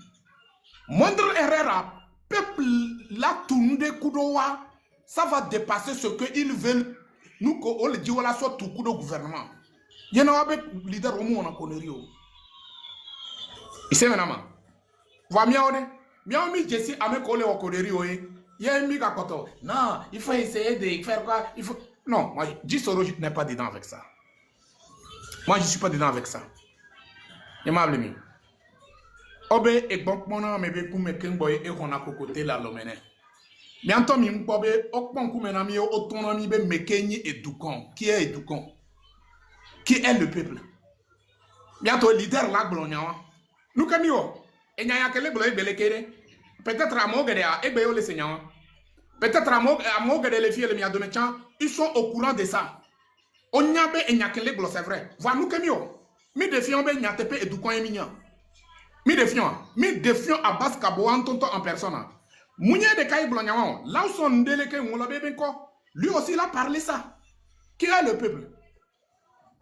Moindre erreur, peuple la tourne de Koudowa, ça va dépasser ce qu'ils veulent. Nous, on le dit, on la soit tout coup de gouvernement. Il y en a avec leader au monde en connerie. Et c'est maintenant. Vous voyez, miaomi jessie avec collé au connerie. Il y a un miga koto. Non, il faut essayer de faire quoi? Il faut. Non, moi, Jisoro, je n'ai pas dedans avec ça. Moi, je ne suis pas dedans avec ça. Il m'a blâmé. Obe et bon, mon me be kume kenboy et on a cocoté la lomene. Bientôt, mi mbobe, okpon kumenami, autonomie be mekeni et Doukan. Qui est Doukan? Qui est le peuple? Bientôt, leader la glogna. Nous, Camio. Et n'y a que les bleus peut-être à Mogedea, et Béo les seigneurs. Peut-être à Mogedea, les filles, les miadometiens, ils sont au courant de ça. On n'y a pas et n'y a que les bleus, c'est vrai. Voilà, nous que mieux. Mais défions, il n'y a pas et du coin mignon. Mais défions à base Kaboa en personne. Mounia de Kaï Blognawan, là où son délégué, on l'a bien quoi. Lui aussi, il a parlé ça. Qui est le peuple?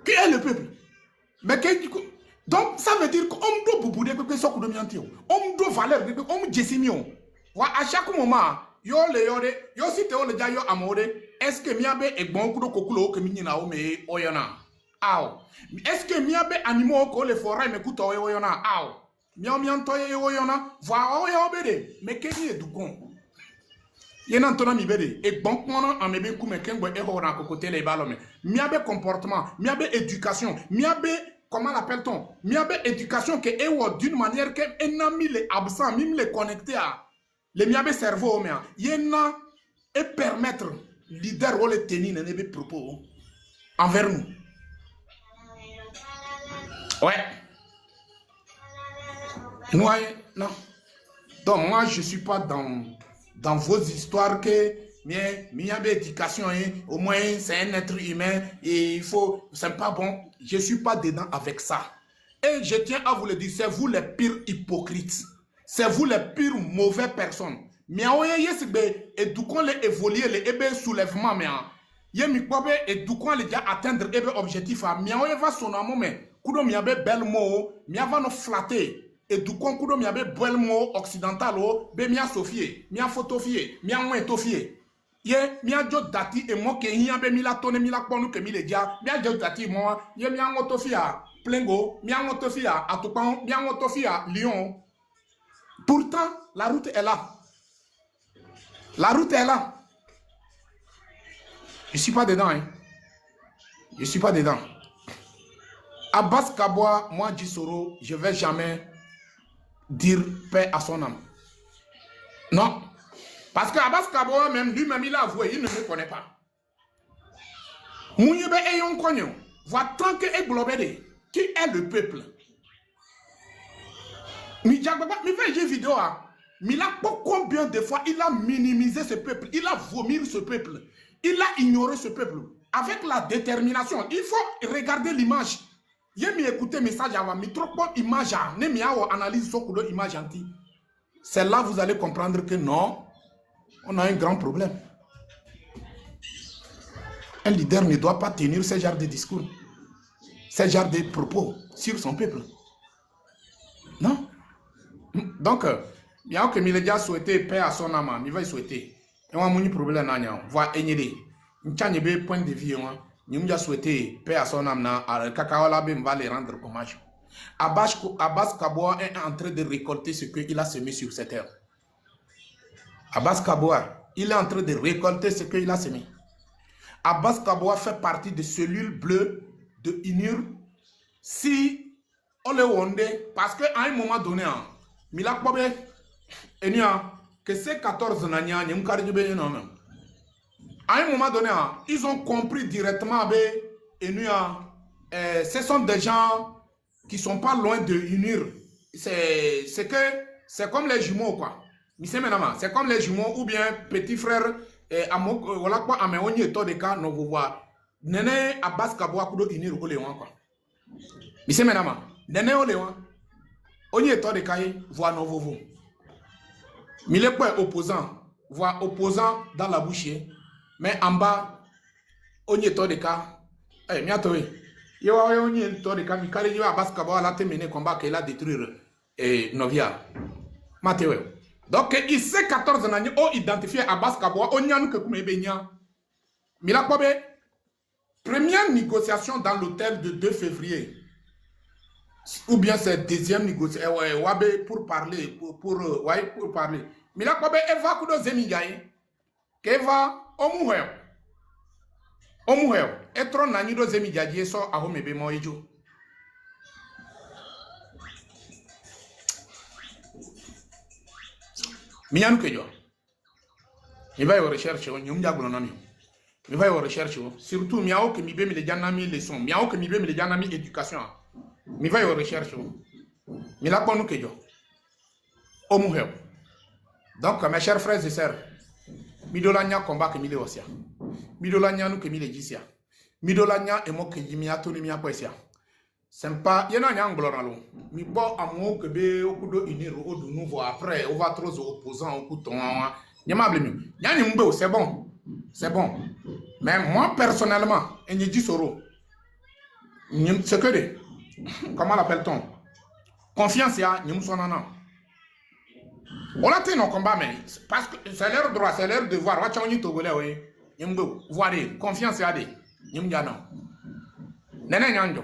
Qui est le peuple? Mais donc, ça veut dire qu'on doit boubouder que ce qu'on doit dire. On doit valer, on doit jessimio. À chaque moment, yo si te ole ja yo amore, est-ce que miabe e bon kudo kokulo que minina o me oyona? Aw. Est-ce que miabe animo ko le forêt me kuto oyona? Aw. Miam toye oyona, va oyo bede, mais keni edukon. Yena ntona mi bede e bon kono amebe ku me kengwe e ho na kokote le balome. Miabe comportement, miabe éducation, miabe comment l'appelle-t-on? Miabe éducation que ewo d'une manière que enami les absents, même les connecter à les miabe cerveau mais yena et permettre leader ou le tenir nebe propos envers nous. Ouais. Non. Donc moi je suis pas dans vos histoires que miabe éducation au moins c'est un être humain et il faut c'est pas bon. Je suis pas dedans avec ça. Et je tiens à vous le dire, c'est vous les pires hypocrites. C'est vous les pires mauvaises personnes. Mais éduquons les évoluer les soulèvement mais yemi kwabe éduquons les déjà atteindre objectif mais va son amour mais kudo miabe bel mot miava no flatter éduquons kudo miabe bel mot occidental be mia sofier mia photofier mia moetofie ye mia jo dati e mo ke hiabe mila tone mila ponu ke mile dia mia jo dati mo ye mia ngotofia plengo mia ngotofia atupan mia ngotofia Lyon. Pourtant la route est là. La route est là. Je ne suis pas dedans. Hein. Je ne suis pas dedans. Abbas Kaboa, moi, Djisoro, je ne vais jamais dire paix à son âme. Non. Parce que Abbas Kaboa, même lui-même, il a avoué, il ne me connaît pas. Mouniebe Eyon Konyo, voit tant que Eglobede, qui est le peuple. Mais j'ai une vidéo. Mais là, combien de fois il a minimisé ce peuple, il a vomi ce peuple, il a ignoré ce peuple. Avec la détermination, il faut regarder l'image. Il m'a écouté message avant, mais trop bonne image, analyse son coup d'image anti. C'est là que vous allez comprendre que non, on a un grand problème. Un leader ne doit pas tenir ce genre de discours, ce genre de propos sur son peuple. Non. Donc, il y a que Miledia souhaité paix à son âme, il va y souhaiter. Et on a un problème, va énerver. Il y a un point de vue, il a souhaité paix à son âme, le cacao là, va les rendre hommage. Abbas Kaboa est en train de récolter ce qu'il a semé sur cette terre. Abbas Kaboa, il est en train de récolter ce qu'il a semé. Abbas Kaboa fait partie de cellules bleues de INUR. Si on le wonde, parce qu'à un moment donné, Mila Kobe, que ces 14 nania, à un moment donné, ils ont compris directement ce sont des gens qui ne sont pas loin de unir. C'est comme les jumeaux, quoi. C'est comme les jumeaux ou bien petit frère, voilà quoi, améoni et Todeka, non, vous voyez. Nene Abbas Kaboa Kudo unir au Léon, quoi. Mise menama, Nene au Léon. On y est de cahier, voix non vous. Mille points opposants, voix opposant dans la bouche, mais en bas, on y est de cas. Eh, miatoé. Yo, on y est de cas, mais quand il y a Baskabo, la terminé combat qu'il a détruire Novia. Mathéo. Donc, il sait 14 années, on identifie à Baskabo, on y a nous que comme Benya. Mila Kobe, première négociation dans l'hôtel de 2 février. Ou bien c'est deuxième négociation pour parler pour parler mais là quoi elle va kudo zemigaye que va omuheo etro nani do zemigaye so ahomebe moijo mian que yo il va y recherche on nyum jagulo nami il va y recherche surtout miao que mi be mi le janami leçon miao que mi be mi le janami éducation. Mi va y recherche. Mi la ponu que yo. Omuhel. Donc, mes chers frères et sœurs, Midolanya combat que mille osia. Midolanya nous que mille gisia. Midolanya et moi que yimia tonimia poesia. Sympa, y'en a un gloralo. Mi bo amour que be au coup de unir au de nouveau après, on va trop opposants au coup de ton. Yamable mieux. Yann Mbo, c'est bon. C'est bon. Mais moi, personnellement, et n'y dit soro. C'est que des. Comment l'appelle-t-on? Confiance, ya, n'y moussonana. On a tenu nos combats, mais parce que c'est leur droit, c'est leur devoir. Watch on y togolais, oui. Yimbo, voyez, confiance, ya des. Yimdiano. Nene nyanjo.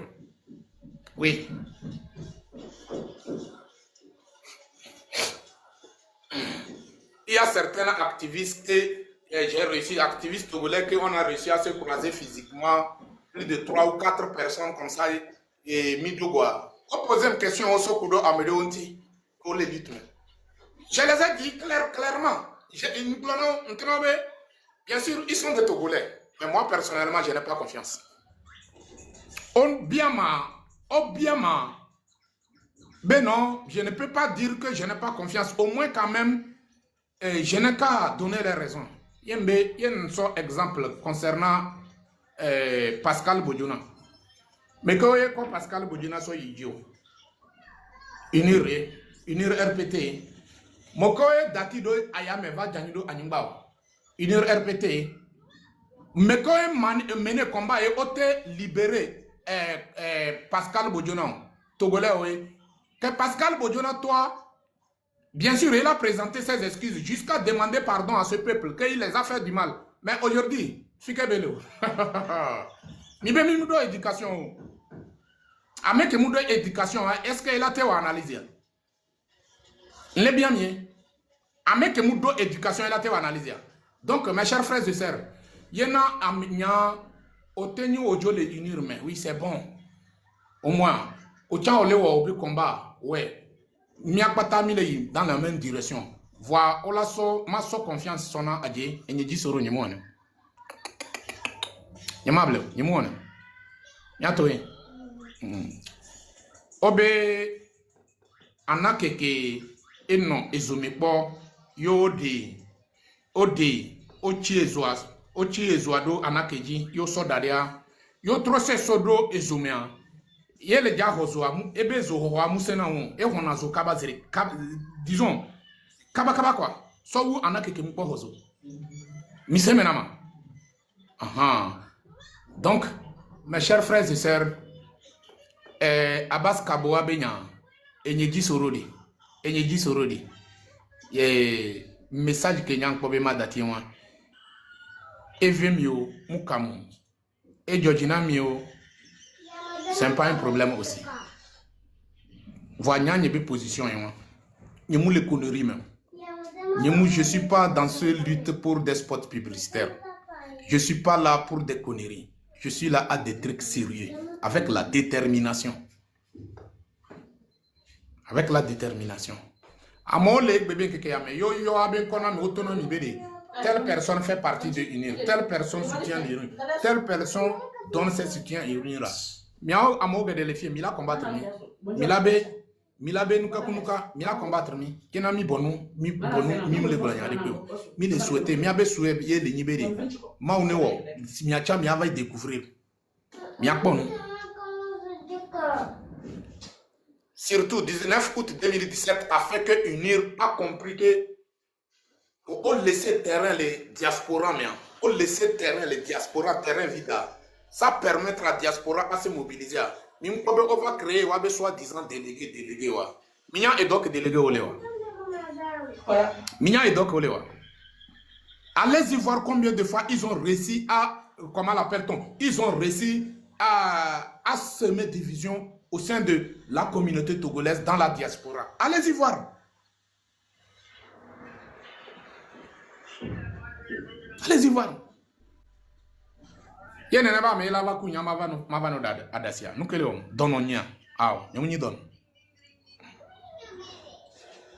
Oui. Il y a certains activistes, j'ai réussi, activistes togolais, qu'on a réussi à se croiser physiquement, plus de 3 ou 4 personnes comme ça, et Midougoua. On pose une question au Sokudo Amédonti, pour les dites. Je les ai dit clairement. Bien sûr, ils sont des Togolais, mais moi personnellement, je n'ai pas confiance. Ben non, je ne peux pas dire que je n'ai pas confiance. Au moins quand même, je n'ai qu'à donner les raisons. Il y a un exemple concernant Pascal Bodjona. Mais quand Pascal Bodjona soit idiot, unir RPT, Mokoye datido ayame va janido animbao, unir RPT, mais quand mené combat et ote libéré Pascal Bodjona, Togolais, que Pascal Bodjona, toi, bien sûr, il a présenté ses excuses jusqu'à demander pardon à ce peuple, qu'il les a fait du mal. Mais aujourd'hui, Fike Belo, Mibe Mimoudo éducation, Avec Moudo éducation, est-ce qu'il a été analysé? Il est bien mieux. Avec Moudo éducation, il a été analysé. Donc, mes chers frères et sœurs, il y en a au tenu au Dieu les unir, mais oui, c'est bon. Au moins, au tient au combat, ouais. Miakpata mile dans la même direction. Voir ma so confiance sona adje et n'y dit soro ni mone. Yamable, ni mone. Yatoé. Obe anakeke eno ezomepo yo de ode ochi ezoado anakeji yo sodaria yo trose sodo ezomea. Yele ja hozoa mu ebe zo hoa mu sena won e hona zo kaba zere disons kaba quoi so wu anakeke mu ko hozo mi se menama donc mes chers frères et sœurs Abbas Kaboa benya enyeji sorodi message que nyang pobe ma dati wa evemio mukamu e Georgina mio. C'est pas un problème aussi. Voilà, il y a des positions. Il y a des conneries même. Je ne suis pas dans cette lutte pour des spots publicitaires. Je ne suis pas là pour des conneries. Je suis là à des trucs sérieux. Avec la détermination. Avec la détermination. Telle personne fait partie de l'UNIR. Telle personne soutient l'UNIR. Telle personne donne ses soutiens à l'UNIR. Miao amoge de les filles, mila combattre mi. Milabe nuka kunuka, mila combattre mi. Kena mi bonu, mi le blanya de peu. Mi le souhaiter, mi abe souhait ye le nibere. Ma une wo, si mi acha mi va découvrir. Mi akponu. Surtout 19 août 2017 a fait que UNIR a compris que on laisser terrain les diasporas, mais on laisser terrain les diasporas, terrain vide. Ça permettra à la diaspora à se mobiliser. On va créer soi-disant délégués. Minya et donc délégués au Léwa. Minya et donc au Léwa. Allez-y voir combien de fois ils ont réussi à, comment l'appelle-t-on? Ils ont réussi à semer division au sein de la communauté togolaise dans la diaspora. Allez-y voir. Allez-y voir. Il y a un mais là va counya mavano adasia. Nous que l'on donne ah, on y donne.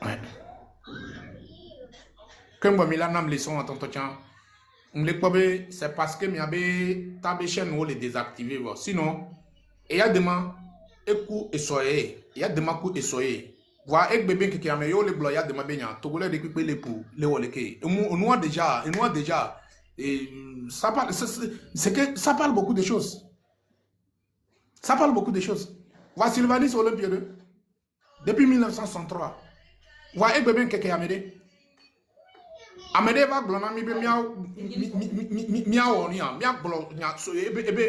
Ouais. Comme moi Milan nam leçon en t'entretien. On les probé c'est parce que mi avait tabé chaîne ou les désactiver. Sinon il y a demain écoute et soyez. Il y a demain coup et soyez. Voilà, ek bébé qui a meilleur les bloya de ma baignade, Togolais récupérer les pour les woleke. On a déjà, et ça parle, c'est que ça parle beaucoup de choses. Ça parle beaucoup de choses. Voilà, Sylvanis Olympia 2, depuis 1963. Voilà, ek bébé qui a Amédée. Amédée va blona mi be miao nia, miao blo nia, so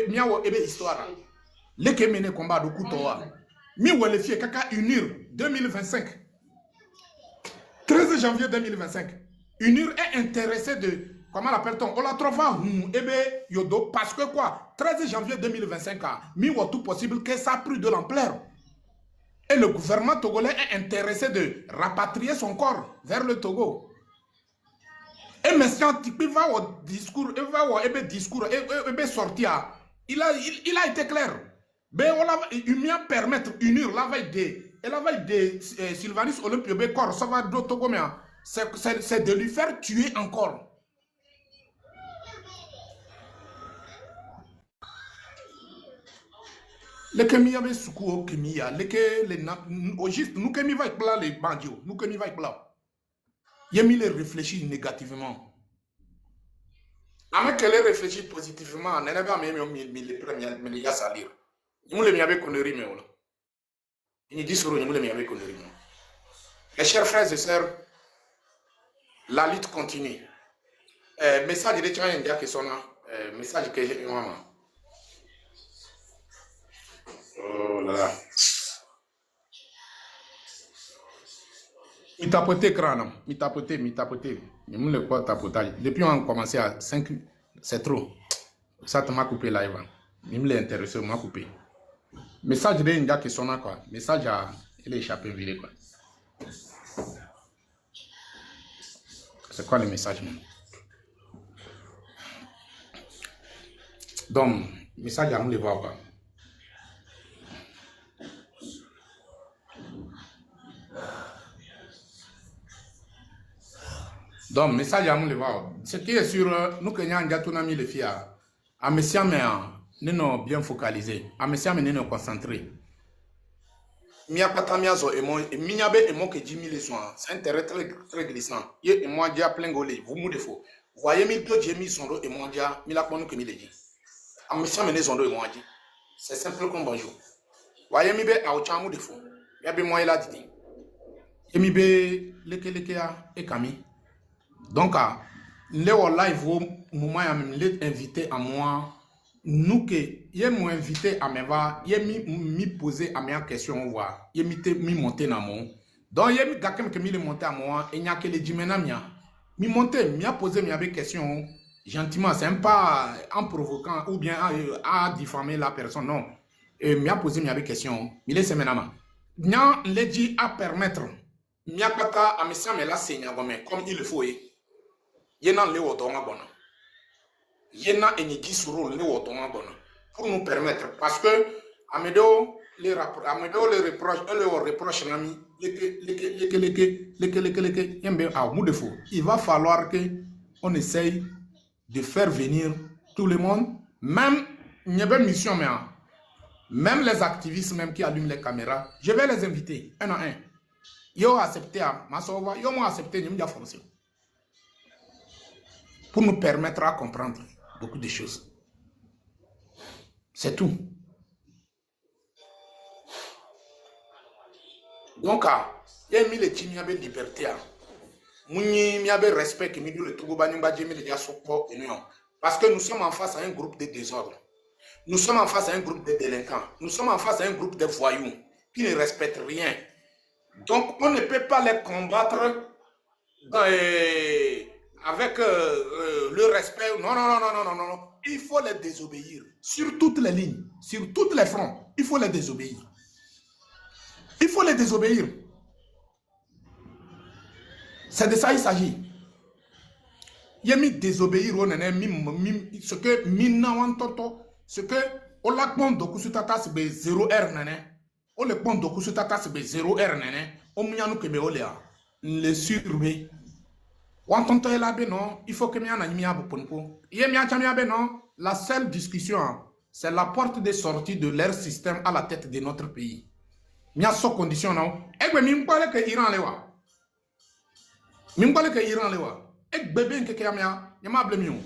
miao ebe histoire. Les qui mené combat de couteau. Mi walifié kaka unir 2025. 13 janvier 2025. UNIR est intéressé de, comment l'appelle-t-on? On la trouve ebe yodo parce que quoi? 13 janvier 2025, mi wa tout possible que ça a pris de l'ampleur. Et le gouvernement togolais est intéressé de rapatrier son corps vers le Togo. Et monsieur Tipi va au discours, il va au discours, ebe sortir. Il a été clair. Ben on va permettre UNIR la veille de Sylvanis Olympio Bekor, ça va d'autres combien? C'est de lui faire tuer encore. Le Kemi avait soukou Kemia, le au juste nous Kemi va être là les bandios, nous Kemi va être là. Yemi les réfléchit négativement. Avec qu'elle réfléchit positivement, n'est pas même les premiers mais les gars salir. Nous les miabe conneries mais voilà. Il dit sur nous les miabe conneries. Mes chers frères et sœurs, la lutte continue. Message de Tchèque India qui sonne, message que j'ai maman. Oh là là. Mi tapoté crâne, mi tapoté. Mais nous le quoi tapotage. Depuis on a commencé à 5, c'est trop. Ça m'a coupé live. Il me l'a intéressé, m'a coupé. Message de India qui sonne quoi. Message à il est échappé vilé quoi. C'est quoi le message même? Donc, message à nous les voir quoi. Donc, message à nous les voir. Ce qui est sur nous que nous avons mis les filles à messieurs mais nous bien focalisé, à messieurs mais nous concentré. Mia patamiazo et moi, miabe et moi que Jimmy les soins, c'est un terrain très glissant. Et moi déjà plein golé, vous me défaut. Voyez mes deux Jimmy son dos et moi déjà, mi la bonne que mi les dit. À messieurs mais son dos et moi dit. C'est simple comme bonjour. Voyez mi be à aucun mot défaut. Yabe moi il a dit. Et mi be leke et kami. Donc, les live au moment où je invité à moi, nous que je m'ai invité à me voir, je m'ai posé à mes questions, je m'ai monté dans mon. Donc, je m'ai monté à moi, et il n'y a que les dimena mia. Je m'ai monté, je m'ai posé mes questions gentiment, c'est pas en provoquant ou bien à diffamer la personne, non. Je m'ai posé mes questions, il est semaine. Je l'ai dit à permettre, je n'ai pas à me semble la seigneur comme il le faut. Yena le wotonga bona. Yena enigi suro le wotonga bona. Pour nous permettre, parce que Amédéo les reproches, nami, il va falloir que on essaye de faire venir tout le monde, même mission, même les activistes même qui allument les caméras, je vais les inviter un à un. Yo accepté à Masova, yo m'ont accepté, nous m'ont forcé. Pour nous permettre à comprendre beaucoup de choses. C'est tout. Donc, il y a mis les teams, il y a liberté. Il y a respect qui le Togo parce que nous sommes en face à un groupe de désordre. Nous sommes en face à un groupe de délinquants. Nous sommes en face à un groupe de voyous qui ne respectent rien. Donc, on ne peut pas les combattre avec le respect. Non. Il faut les désobéir. Sur toutes les lignes, sur tous les fronts, il faut les désobéir. Il faut les désobéir. C'est de ça il s'agit. Il y a mis désobéir ce que ce que on la pond de kusutata c'est 0R nene. On le pond de kusutata c'est 0R nene. On m'yanu que beolea. Le surveiller. Il faut que la seule discussion, c'est la porte de sortie de leur système à la tête de notre pays. Mia so condition non. Egbe mi m'pale que Iran lewa. Mi m'pale que Iran lewa. Egbe ben que yamia, yama blemion.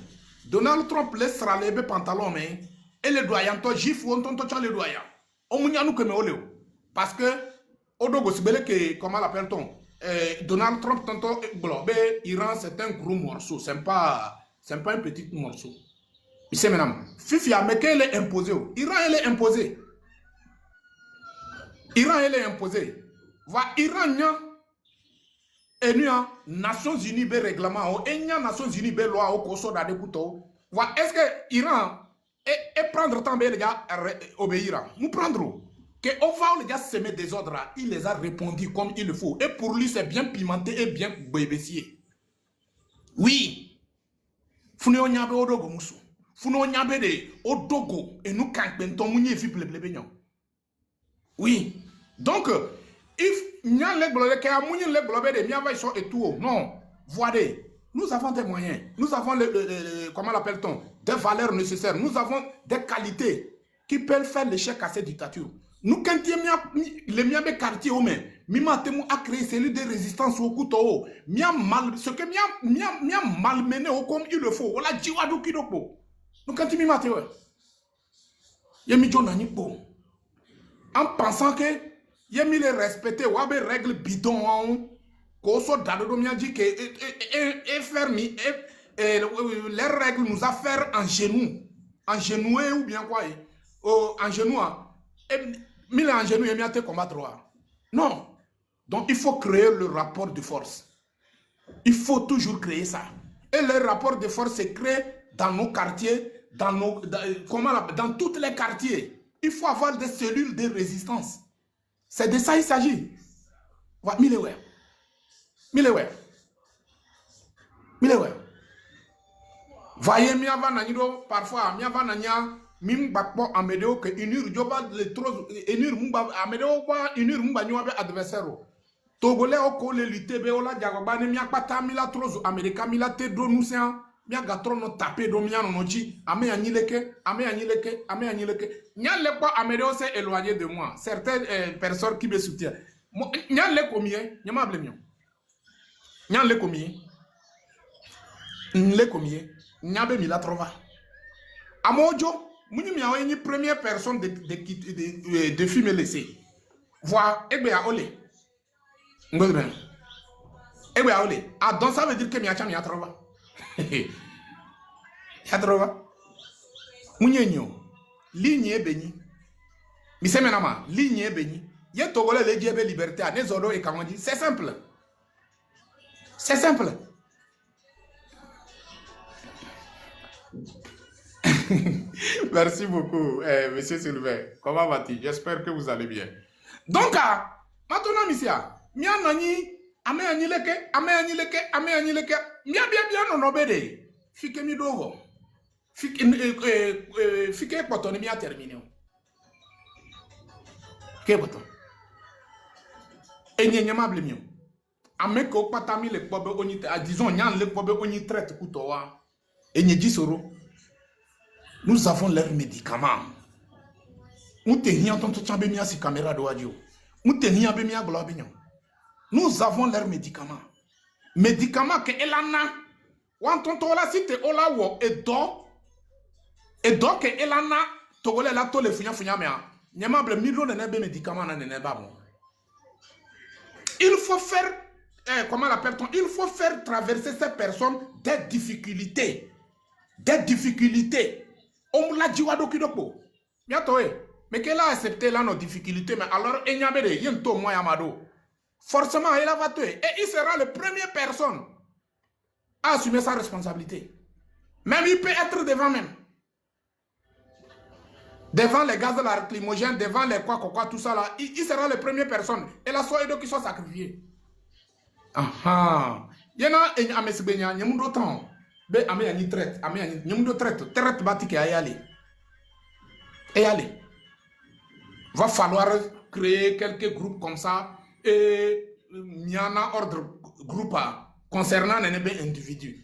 Donald Trump laissera les pantalons mais et les doyens to gif ou tonto les doyens. On mounya nous que me oleo. Parce que odogo sibele que comment l'appelle-t-on? Donald Trump tantôt globé Iran c'est un gros morceau, c'est pas un petit morceau. C'est maintenant. Fifi mais qu'elle est imposée. Iran elle est imposée. Iran elle est imposée. Va Iran et nous Nations Unies be règlement et Nations Unies be loi au koso da de couteau. Va est-ce que Iran et prendre temps les gars obéir. Nous prendrons que on les gars semer des ordres, il les a répondu comme il le faut et pour lui c'est bien pimenté et bien bébécier. Oui. Funo nyabe odogo musu. Funo nyabe de odogo et nous kankbenton munye fi pleblebegnon. Oui. Donc if nyan le globé que amunye le globé de miava iso et tout. Non. Voyez, nous avons des moyens. Nous avons comment l'appelle-t-on? Des valeurs nécessaires. Nous avons des qualités qui peuvent faire l'échec à cette dictature. Nous quand les miabe quartier au même. Mima temu a créé celui de résistance au couteau. Ce que mia malmené au comme il le faut. Voilà jiwadu kidoko. Nous quand mima te ouais. Yemi jonani po. En pensant que yemi les respecter ou abe règle bidon qu'on soit d'ado mia dit que et fermi les règles nous a faire en genoué ou bien quoi en genou mille en genou et miate combattre. Non. Donc il faut créer le rapport de force. Il faut toujours créer ça. Et le rapport de force se crée dans nos quartiers, dans tous les quartiers. Il faut avoir des cellules de résistance. C'est de ça il s'agit. Milewe. Voyez, miava nanido parfois miava nania mim bakpo amedeo que unir joba le trop unir mumba amedeo ba unir mumba nyoba adversaire. Togolais oko le lutter be ola jagoba ne mia pata mila trozo america mila te do nusian mia gatro no taper do mia no chi ame anyileke nyale pas amedeo s'est éloigné de moi. Certaines personnes qui me soutiennent. Nyale combien nyama blemion. Nyale combien nle combien nyabe mila trova amojo muni mi awo ni première personne de filmer laisser voir egbe a ole ngolben egbe a ole ah donc ça veut dire que mi acha mi atrova ya trova munyenyo ligne ebeni mi se menama ligne ebeni ye togole le diebe liberté a nezodo e kamandi c'est simple. Merci beaucoup, monsieur Sylvain. Comment vas-tu? J'espère que vous allez bien. Donc, maintenant, monsieur, mia nani, ame anyileke, mia bien non obéde. Fike mi dogo. Fike potone mia terminé. Ke potom. Et nyama blemio. Ame ko patami le pobe oni disons nyan le pobe oni traite kutowa. Et nyeji soro. Nous avons leurs médicaments. Nous avons leurs médicaments. Médicaments que elana. Wantontola si te ola wo et donc elana togole la to le funya mea. Nyamable millions de nebe médicaments na nebe bon. Il faut faire comment l'appelle-t-on? Il faut faire traverser ces personnes des difficultés. On l'a dit à Dokidoko. Mais qu'elle a accepté là nos difficultés, mais alors il y a des moi Yamado. Forcément, il va tuer. Et il sera la première personne à assumer sa responsabilité. Même il peut être devant même. Devant les gaz de la lacrymogène, devant les quoi, tout ça là, il sera la première personne. Et la soirée qui soit sacrifiée. Ah, il y en a un mesbenya, il y a un temps. Be ame yani traite nyumdo traite batike ayale et allez va falloir créer quelques groupes comme ça et nyana ordre groupe concernant les individus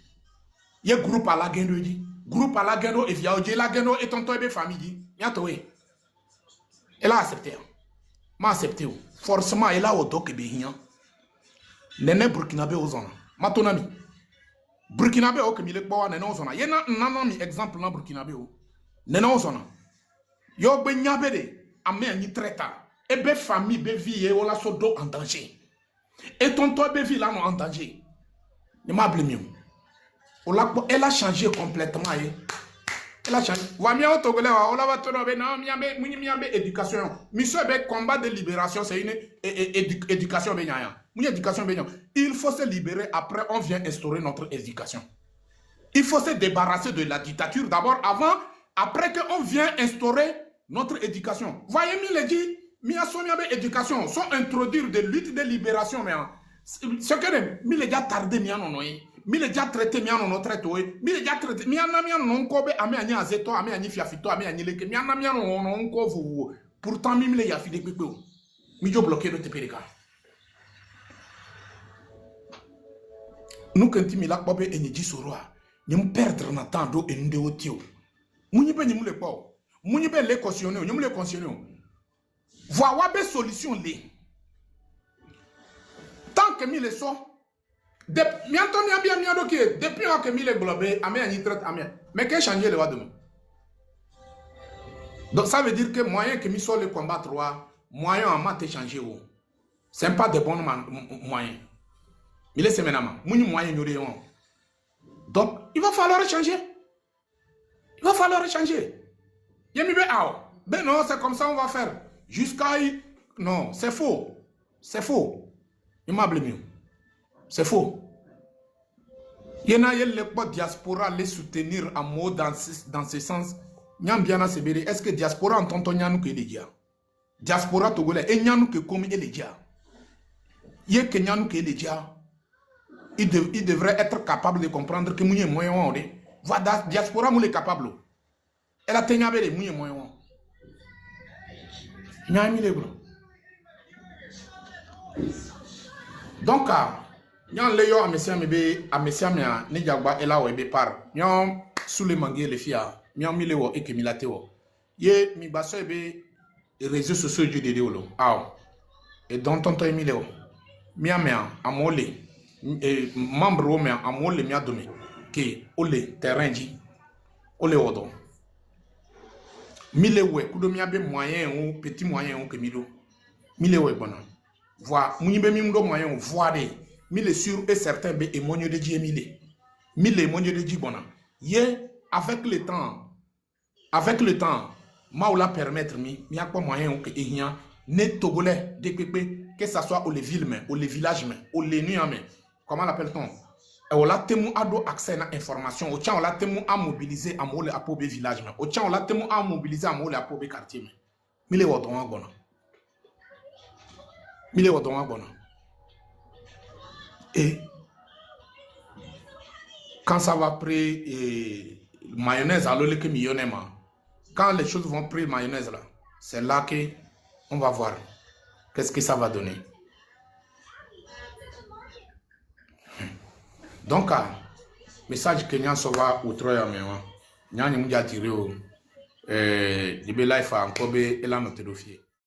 ye groupe à la gendo et via la gendo et tonto ebe famille nyato we elle a accepté m'a accepté. Forcément, il a au dos que bien. Nene Burkinabé aux zones. Ma ton ami. Burkinabé au que mille bois nene aux zones. Il y a un exemple dans Burkinabé. Nene aux zones. Yo be nyabede. Amé ni traita. Et be famille be vie et on la sodo en danger. Et ton toi be vie là en danger. Ne m'a blâmé. Elle a changé complètement. Elle a changé. Wamia au Togolais, on va trouver non, miambe éducation. Monsieur be combat de libération, c'est une éducation bénaya. Éducation bénaya. Il faut se libérer. Après, on vient instaurer notre éducation. Il faut se débarrasser de la dictature d'abord, avant, après qu'on vient instaurer notre éducation. Voyez, il dit, miasomia éducation, sont introduire des luttes de libération, mais ce que il est déjà tardé, il est déjà traité, il est déjà traité, pourtant, il y a fait des pépés. Il a bloqué le TPDK. Nous, quand il a pas et dit sur roi, nous perdre notre temps d'eau et nous déotio. Nous n'y pouvons pas. Nous n'y pouvons les cautionner, nous les cautionner. Voilà des solutions. Tant que nous les sommes, depuis que nous les globés, mais qu'est-ce que change le de nous? Donc ça veut dire que moyen que nous sommes le combattre, moyen en maths changer. Ce n'est pas de bons moyens. Mais laissez maintenant, moyen. Donc il va falloir changer. Il va falloir changer. Ben non, c'est comme ça on va faire. Jusqu'à... Non, c'est faux. C'est faux. Il m'a blâmé. C'est faux. Il y en a les diaspora les soutenir en mot dans ce sens. Est-ce que diaspora entend Nyanu que les dia? Diaspora togolais et Nyanu que comme les dia. Il y a que Nyanu que les dia. Il devrait être capable de comprendre que mouye moyen on est. Voilà, diaspora moule capable. Elle a tenu avec les mouye moyen. Donc, nyan le yo amesia mebe amesia mea ne jagba ela wo ebe par nyan sule mangue le fia nyan mile wo ekemilate wo ye mi baso ebe réseaux sociaux du de lo aw et donc tonto emile wo mia mea amole membre wo mea amole mia dome ke ole terrain ji ole wodo mile we kudo mia be moyen ou petit moyen ou ke milo mile we bona voir mounibe mi ndo moyen voir de mille sûr et certain be émonio de Dieu mille émonio de Dieu bona ye avec le temps maoula permettre mi a pas moyen que ehia ne togolais de pépé que ça soit au les villes mais au les villages mais au les nuits mais comment l'appelle-t-on et on l'a temu ado accès à information au tien on l'a temu à mobiliser à mole à pobe village mais au tien on l'a temu à mobiliser à mole à pobe quartier mais mille wodon bona mille wodon bona. Et quand ça va prendre mayonnaise, alors que millionnaire, quand les choses vont prendre mayonnaise là, c'est là que on va voir qu'est-ce que ça va donner. Donc, message que nous avons au troya nous avons tiré au life encore et la note de